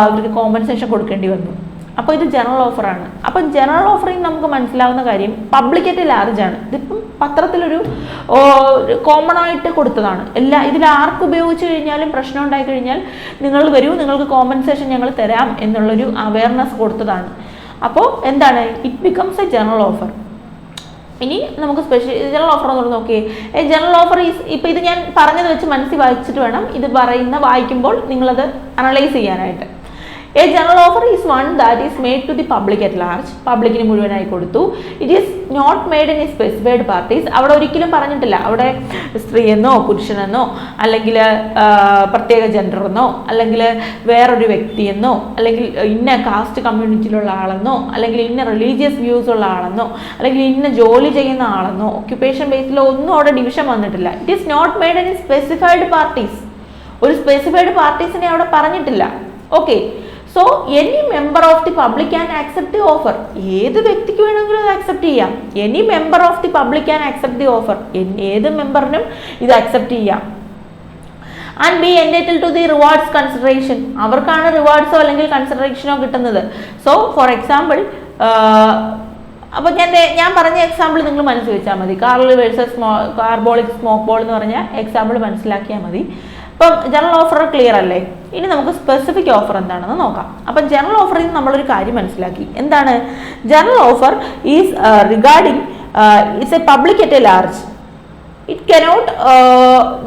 അവർക്ക് കോമ്പൻസേഷൻ കൊടുക്കേണ്ടി വന്നു. അപ്പോൾ ഇത് ജനറൽ ഓഫറാണ്. അപ്പം ജനറൽ ഓഫറിൽ നമുക്ക് മനസ്സിലാവുന്ന കാര്യം പബ്ലിക്കറ്റ് ലാർജാണ്. ഇതിപ്പം പത്രത്തിലൊരു കോമൺ ആയിട്ട് കൊടുത്തതാണ്. ഇതിൽ ആർക്ക് ഉപയോഗിച്ച് കഴിഞ്ഞാലും പ്രശ്നം ഉണ്ടായി കഴിഞ്ഞാൽ നിങ്ങൾ വരൂ, നിങ്ങൾക്ക് കോമ്പൻസേഷൻ ഞങ്ങൾ തരാം എന്നുള്ളൊരു അവയർനെസ് കൊടുത്തതാണ്. അപ്പോൾ എന്താണ്, it becomes A general offer. ഇനി നമുക്ക് ജനറൽ ഓഫർ എന്ന് നോക്കിയേ. ജനറൽ ഓഫർ ഈസ്, ഇപ്പോൾ ഇത് ഞാൻ പറഞ്ഞത് വെച്ച് മനസ്സിൽ വായിച്ചിട്ട് വേണം ഇത് വായിക്കുമ്പോൾ നിങ്ങളത് അനലൈസ് ചെയ്യാനായിട്ട്. A general offer is one that is made to the public at large. പബ്ലിക്കിന് മുഴുവനായി കൊടുത്തു. It is not made in specified parties. അവിടെ ഒരിക്കലും പറഞ്ഞിട്ടില്ല അവിടെ സ്ത്രീയെന്നോ പുരുഷനെന്നോ അല്ലെങ്കിൽ പ്രത്യേക ജെൻഡറെന്നോ അല്ലെങ്കിൽ വേറൊരു വ്യക്തിയെന്നോ അല്ലെങ്കിൽ ഇന്ന കാസ്റ്റ് കമ്മ്യൂണിറ്റിയിലുള്ള ആളെന്നോ അല്ലെങ്കിൽ ഇന്ന റിലീജിയസ് വ്യൂസ് ഉള്ള ആളെന്നോ അല്ലെങ്കിൽ ഇന്ന ജോലി ചെയ്യുന്ന ആളെന്നോ ഒക്യുപ്പേഷൻ ബേസിലോ ഒന്നും അവിടെ ഡിവിഷൻ വന്നിട്ടില്ല. It is not made in specified parties. ഒരു സ്പെസിഫൈഡ് പാർട്ടീസിനെ അവിടെ പറഞ്ഞിട്ടില്ല. Okay. So any member of the public can accept the offer. ഏത് വ്യക്തിക്ക് വേണമെങ്കിലും അത് ആക്സെപ്റ്റ് ചെയ്യാം. Any member of the public can accept the offer. ഏത് മെമ്പറിനും ഇത് ആക്സെപ്റ്റ് ചെയ്യാം. And be entitled to the rewards consideration. അവർക്കാണ് റിവാർഡ്സോ അല്ലെങ്കിൽ കൺസിഡറേഷനോ കിട്ടുന്നത്. സോ ഫോർ എക്സാമ്പിൾ, അപ്പോൾ ഞാൻ പറഞ്ഞ എക്സാമ്പിൾ നിങ്ങൾ മനസ്സിൽ വെച്ചാൽ മതി. കാർലൽ വേഴ്സസ് കാർബോളിക് സ്മോക്ക് ബോൾ എന്ന് പറഞ്ഞ എക്സാമ്പിൾ മനസ്സിലാക്കിയാൽ മതി. ഇപ്പം ജനറൽ ഓഫർ ക്ലിയർ അല്ലേ? ഇനി നമുക്ക് സ്പെസിഫിക് ഓഫർ എന്താണെന്ന് നോക്കാം. അപ്പം ജനറൽ ഓഫറിൽ നിന്ന് നമ്മളൊരു കാര്യം മനസ്സിലാക്കി. എന്താണ് general offer? Is regarding it's a public at a large. It cannot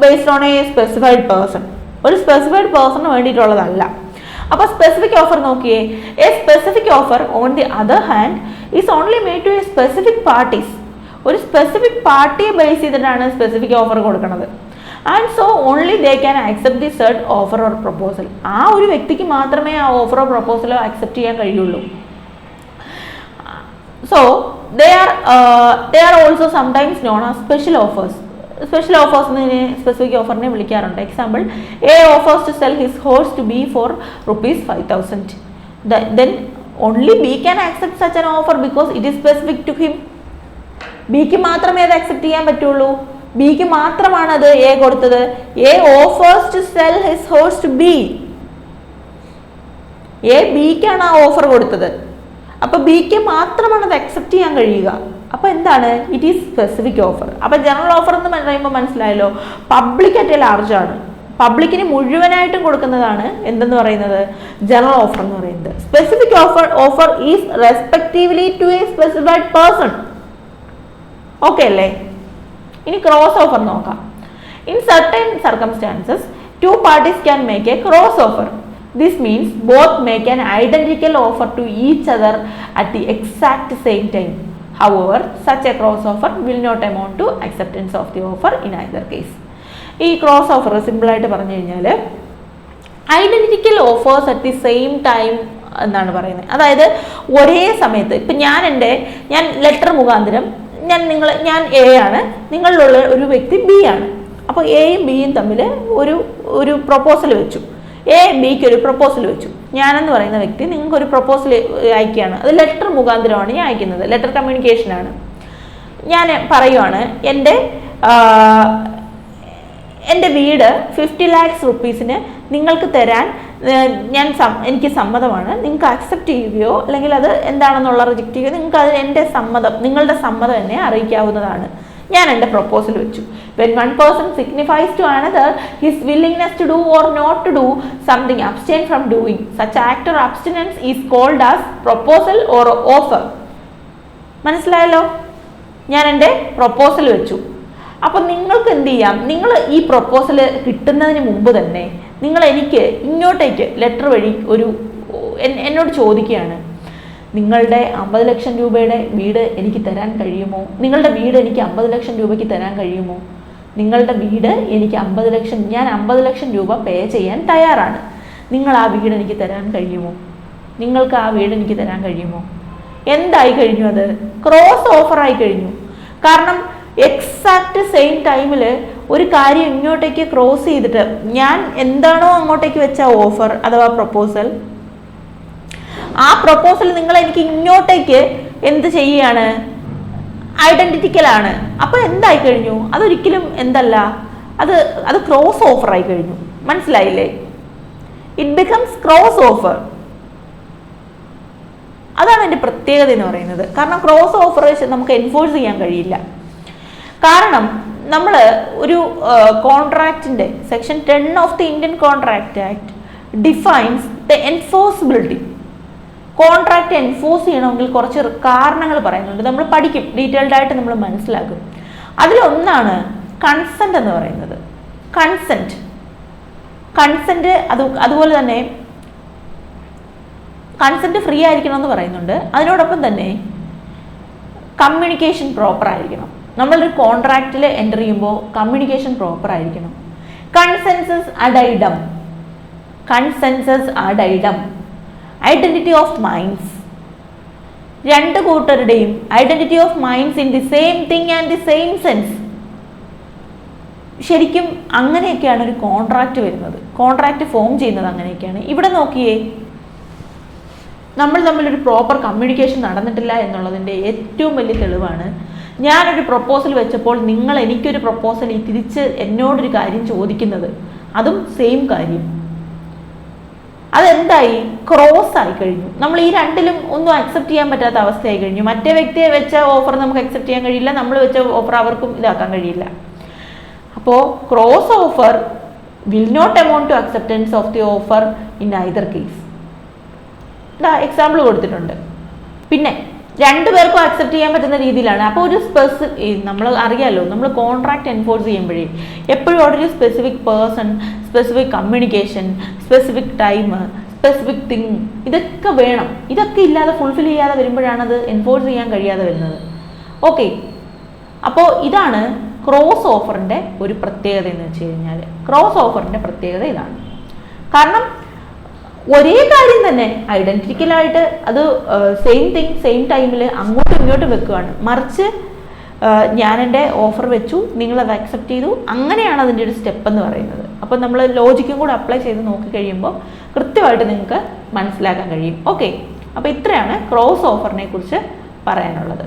based on a specified person. ഒരു സ്പെസിഫൈഡ് പേഴ്സണിന് വേണ്ടിയിട്ടുള്ളതല്ല. അപ്പോൾ സ്പെസിഫിക് ഓഫർ നോക്കിയേ. A specific offer on the other hand is only made to a specific parties. ഒരു specific പാർട്ടിയെ base ചെയ്തിട്ടാണ് specific offer കൊടുക്കുന്നത്. And so only they can accept the said offer or proposal. ആ ഒരു വ്യക്തിക്ക് മാത്രമേ ആ ഓഫറോ പ്രപ്പോസലോ ആക്സെപ്റ്റ് ചെയ്യാൻ കഴിയുള്ളൂ. So they are also sometimes known as special offers. Special ഓഫേഴ്സിനെ സ്പെസിഫിക് ഓഫറിനെ വിളിക്കാറുണ്ട്. Example, A offers to sell his horse to B for ₹5,000. Then only B can accept such an offer because it is specific to him. ബിക്ക് മാത്രമേ അത് accept ചെയ്യാൻ പറ്റുള്ളൂ. ബിക്ക് മാത്രമാണ് അത് എ കൊടുത്തത്. A offers to sell his horse to B. A ബിക്കാണ് ആ ഓഫർ കൊടുത്തത്. അപ്പൊ ബിക്ക് മാത്രമാണ് അത് അക്സെപ്റ്റ് ചെയ്യാൻ കഴിയുക. അപ്പൊ എന്താണ്? It is specific offer. അപ്പൊ ജനറൽ ഓഫർ എന്ന് പറയുമ്പോൾ മനസ്സിലായല്ലോ, പബ്ലിക് അറ്റ് എ ലാർജ് ആണ്. പബ്ലിക്കിന് മുഴുവനായിട്ടും കൊടുക്കുന്നതാണ് എന്തെന്ന് പറയുന്നത്? ജനറൽ ഓഫർ എന്ന് പറയുന്നത്. Specific offer is respectively to a specified person. Okay അല്ലേ? ഇനി ക്രോസ് ഓഫർ നോക്കാം. In certain circumstances two parties can make a cross offer. This means both make an identical offer to each other at the exact same time. However, such a cross offer will not amount to acceptance of the offer in either case. ഈ cross offer സിമ്പിളായിട്ട് പറഞ്ഞു കഴിഞ്ഞാൽ identical offers at the same time എന്നാണ് പറയുന്നത്. അതായത് ഒരേ സമയത്ത് ഇപ്പം ഞാൻ ലെറ്റർ മുഖാന്തരം ഞാൻ എ ആണ്, നിങ്ങളിലുള്ള ഒരു വ്യക്തി ബി ആണ്. അപ്പോൾ എയും ബിയും തമ്മിൽ ഒരു പ്രൊപ്പോസൽ വെച്ചു. എ ബിക്ക് ഒരു പ്രൊപ്പോസൽ വെച്ചു. ഞാനെന്ന് പറയുന്ന വ്യക്തി നിങ്ങൾക്ക് ഒരു പ്രൊപ്പോസൽ അയക്കുകയാണ്. അത് ലെറ്റർ മുഖാന്തരമാണ് ഞാൻ അയക്കുന്നത്. ലെറ്റർ കമ്മ്യൂണിക്കേഷനാണ്. ഞാൻ പറയുവാണ് എൻ്റെ വീട് 50 lakhs rupeesന് നിങ്ങൾക്ക് തരാൻ എനിക്ക് സമ്മതമാണ്. നിങ്ങൾക്ക് അക്സെപ്റ്റ് ചെയ്യുകയോ അല്ലെങ്കിൽ അത് എന്താണെന്നുള്ള റിജക്റ്റ് ചെയ്യുകയോ നിങ്ങൾക്ക് അത് നിങ്ങളുടെ സമ്മതം എന്നെ അറിയിക്കാവുന്നതാണ്. ഞാൻ എൻ്റെ പ്രൊപ്പോസൽ വെച്ചു. When one person signifies to another his willingness to do or not to do something, abstain from doing such act or abstinence is called as proposal or offer. മനസ്സിലായല്ലോ? ഞാൻ എൻ്റെ പ്രൊപ്പോസൽ വെച്ചു. അപ്പം നിങ്ങൾക്ക് എന്ത് ചെയ്യാം, നിങ്ങൾ ഈ പ്രൊപ്പോസൽ കിട്ടുന്നതിന് മുമ്പ് തന്നെ നിങ്ങൾ എനിക്ക് ഇങ്ങോട്ടേക്ക് ലെറ്റർ വഴി എന്നോട് ചോദിക്കുകയാണ്, നിങ്ങളുടെ 50 ലക്ഷം രൂപയുടെ വീട് എനിക്ക് തരാൻ കഴിയുമോ, നിങ്ങളുടെ വീട് എനിക്ക് 50 ലക്ഷം രൂപയ്ക്ക് തരാൻ കഴിയുമോ, നിങ്ങളുടെ വീട് എനിക്ക് 50 ലക്ഷം, ഞാൻ 50 ലക്ഷം രൂപ പേ ചെയ്യാൻ തയ്യാറാണ്, നിങ്ങൾ ആ വീട് എനിക്ക് തരാൻ കഴിയുമോ, നിങ്ങൾക്ക് ആ വീട് എനിക്ക് തരാൻ കഴിയുമോ. എന്തായി കഴിഞ്ഞു? അത് ക്രോസ് ഓഫർ ആയി കഴിഞ്ഞു. കാരണം എക്സാക്റ്റ് സെയിം ടൈമിൽ ഒരു കാര്യം ഇങ്ങോട്ടേക്ക് ക്രോസ് ചെയ്തിട്ട് ഞാൻ എന്താണോ അങ്ങോട്ടേക്ക് വെച്ച ഓഫർ അഥവാ പ്രൊപ്പോസൽ, ആ പ്രൊപ്പോസൽ നിങ്ങൾ എനിക്ക് ഇങ്ങോട്ടേക്ക് എന്ത് ചെയ്യുകയാണ്, ഐഡന്റിറ്റിക്കലാണ്. അപ്പൊ എന്തായി കഴിഞ്ഞു? അതൊരിക്കലും എന്തല്ല, അത് ക്രോസ് ഓഫർ ആയി കഴിഞ്ഞു. മനസ്സിലായില്ലേ? It becomes cross offer. അതാണ് എൻ്റെ പ്രത്യേകത എന്ന് പറയുന്നത്. കാരണം ക്രോസ് ഓഫർ നമുക്ക് എൻഫോഴ്സ് ചെയ്യാൻ കഴിയില്ല. കാരണം നമ്മൾ ഒരു കോൺട്രാക്റ്റിൻ്റെ section 10 of the Indian contract act defines the enforceability. Contract enforce ചെയ്യണമെങ്കിൽ കുറച്ച് കാരണങ്ങൾ പറയുന്നുണ്ട്. നമ്മൾ പഠിക്കും, ഡീറ്റെയിൽഡ് ആയിട്ട് നമ്മൾ മനസ്സിലാക്കും. അതിലൊന്നാണ് കൺസെന്റ് എന്ന് പറയുന്നത്. കൺസെന്റ് അതുപോലെ തന്നെ കൺസെന്റ് ഫ്രീ ആയിരിക്കണം എന്ന് പറയുന്നുണ്ട്. അതിനോടൊപ്പം തന്നെ കമ്മ്യൂണിക്കേഷൻ പ്രോപ്പർ ആയിരിക്കണം. നമ്മളൊരു കോൺട്രാക്റ്റിൽ എൻ്റർ ചെയ്യുമ്പോൾ കമ്മ്യൂണിക്കേഷൻ പ്രോപ്പർ ആയിരിക്കണം. Consensus ad idem, identity of minds, രണ്ട് കൂട്ടരുടെയും identity of minds in the same thing and the same sense. ശരിക്കും അങ്ങനെയൊക്കെയാണ് ഒരു കോൺട്രാക്റ്റ് വരുന്നത്, കോൺട്രാക്റ്റ് ഫോം ചെയ്യുന്നത് അങ്ങനെയൊക്കെയാണ്. ഇവിടെ നോക്കിയേ, നമ്മൾ തമ്മിലൊരു പ്രോപ്പർ കമ്മ്യൂണിക്കേഷൻ നടന്നിട്ടില്ല എന്നുള്ളതിൻ്റെ ഏറ്റവും വലിയ തെളിവാണ് ഞാനൊരു പ്രൊപ്പോസൽ വെച്ചപ്പോൾ നിങ്ങൾ എനിക്കൊരു പ്രൊപ്പോസൽ തിരിച്ച് എന്നോടൊരു കാര്യം ചോദിക്കുന്നത്, അതും സെയിം കാര്യം. അതെന്തായി? ക്രോസ് ആയി കഴിഞ്ഞു. നമ്മൾ ഈ രണ്ടിലും ഒന്നും അക്സെപ്റ്റ് ചെയ്യാൻ പറ്റാത്ത അവസ്ഥയായി കഴിഞ്ഞു. മറ്റേ വ്യക്തിയെ വെച്ച ഓഫർ നമുക്ക് അക്സെപ്റ്റ് ചെയ്യാൻ കഴിയില്ല, നമ്മൾ വെച്ച ഓഫർ അവർക്കും ഇതാക്കാൻ കഴിയില്ല. അപ്പോൾ cross offer will not amount to acceptance of the offer in either case. Example കൊടുത്തിട്ടുണ്ട്. പിന്നെ രണ്ടുപേർക്കും അക്സെപ്റ്റ് ചെയ്യാൻ പറ്റുന്ന രീതിയിലാണ്. അപ്പോൾ ഒരു നമ്മൾ അറിയാമല്ലോ, നമ്മൾ കോൺട്രാക്ട് എൻഫോഴ്സ് ചെയ്യുമ്പോഴേ എപ്പോഴും അവിടെ ഒരു specific person, specific communication, specific time, specific thing, ഇതൊക്കെ വേണം. ഇതൊക്കെ ഇല്ലാതെ ഫുൾഫിൽ ചെയ്യാതെ വരുമ്പോഴാണ് അത് എൻഫോഴ്സ് ചെയ്യാൻ കഴിയാതെ വരുന്നത്. ഓക്കെ, അപ്പോൾ ഇതാണ് ക്രോസ് ഓഫറിൻ്റെ ഒരു പ്രത്യേകത എന്ന് വെച്ച് കഴിഞ്ഞാൽ. ക്രോസ് ഓഫറിൻ്റെ പ്രത്യേകത ഇതാണ്. കാരണം ഒരേ കാര്യം തന്നെ ഐഡന്റിക്കലായിട്ട് അത് സെയിം തിങ് സെയിം ടൈമിൽ അങ്ങോട്ടും ഇങ്ങോട്ടും വെക്കുകയാണ്. മറിച്ച് ഞാൻ എൻ്റെ ഓഫർ വെച്ചു, നിങ്ങളത് അക്സെപ്റ്റ് ചെയ്തു, അങ്ങനെയാണ് അതിൻ്റെ ഒരു സ്റ്റെപ്പ് എന്ന് പറയുന്നത്. അപ്പം നമ്മൾ ലോജിക്കും കൂടെ അപ്ലൈ ചെയ്ത് നോക്കിക്കഴിയുമ്പോൾ കൃത്യമായിട്ട് നിങ്ങൾക്ക് മനസ്സിലാക്കാൻ കഴിയും. ഓക്കെ, അപ്പോൾ ഇത്രയാണ് ക്രോസ് ഓഫറിനെ കുറിച്ച് പറയാനുള്ളത്.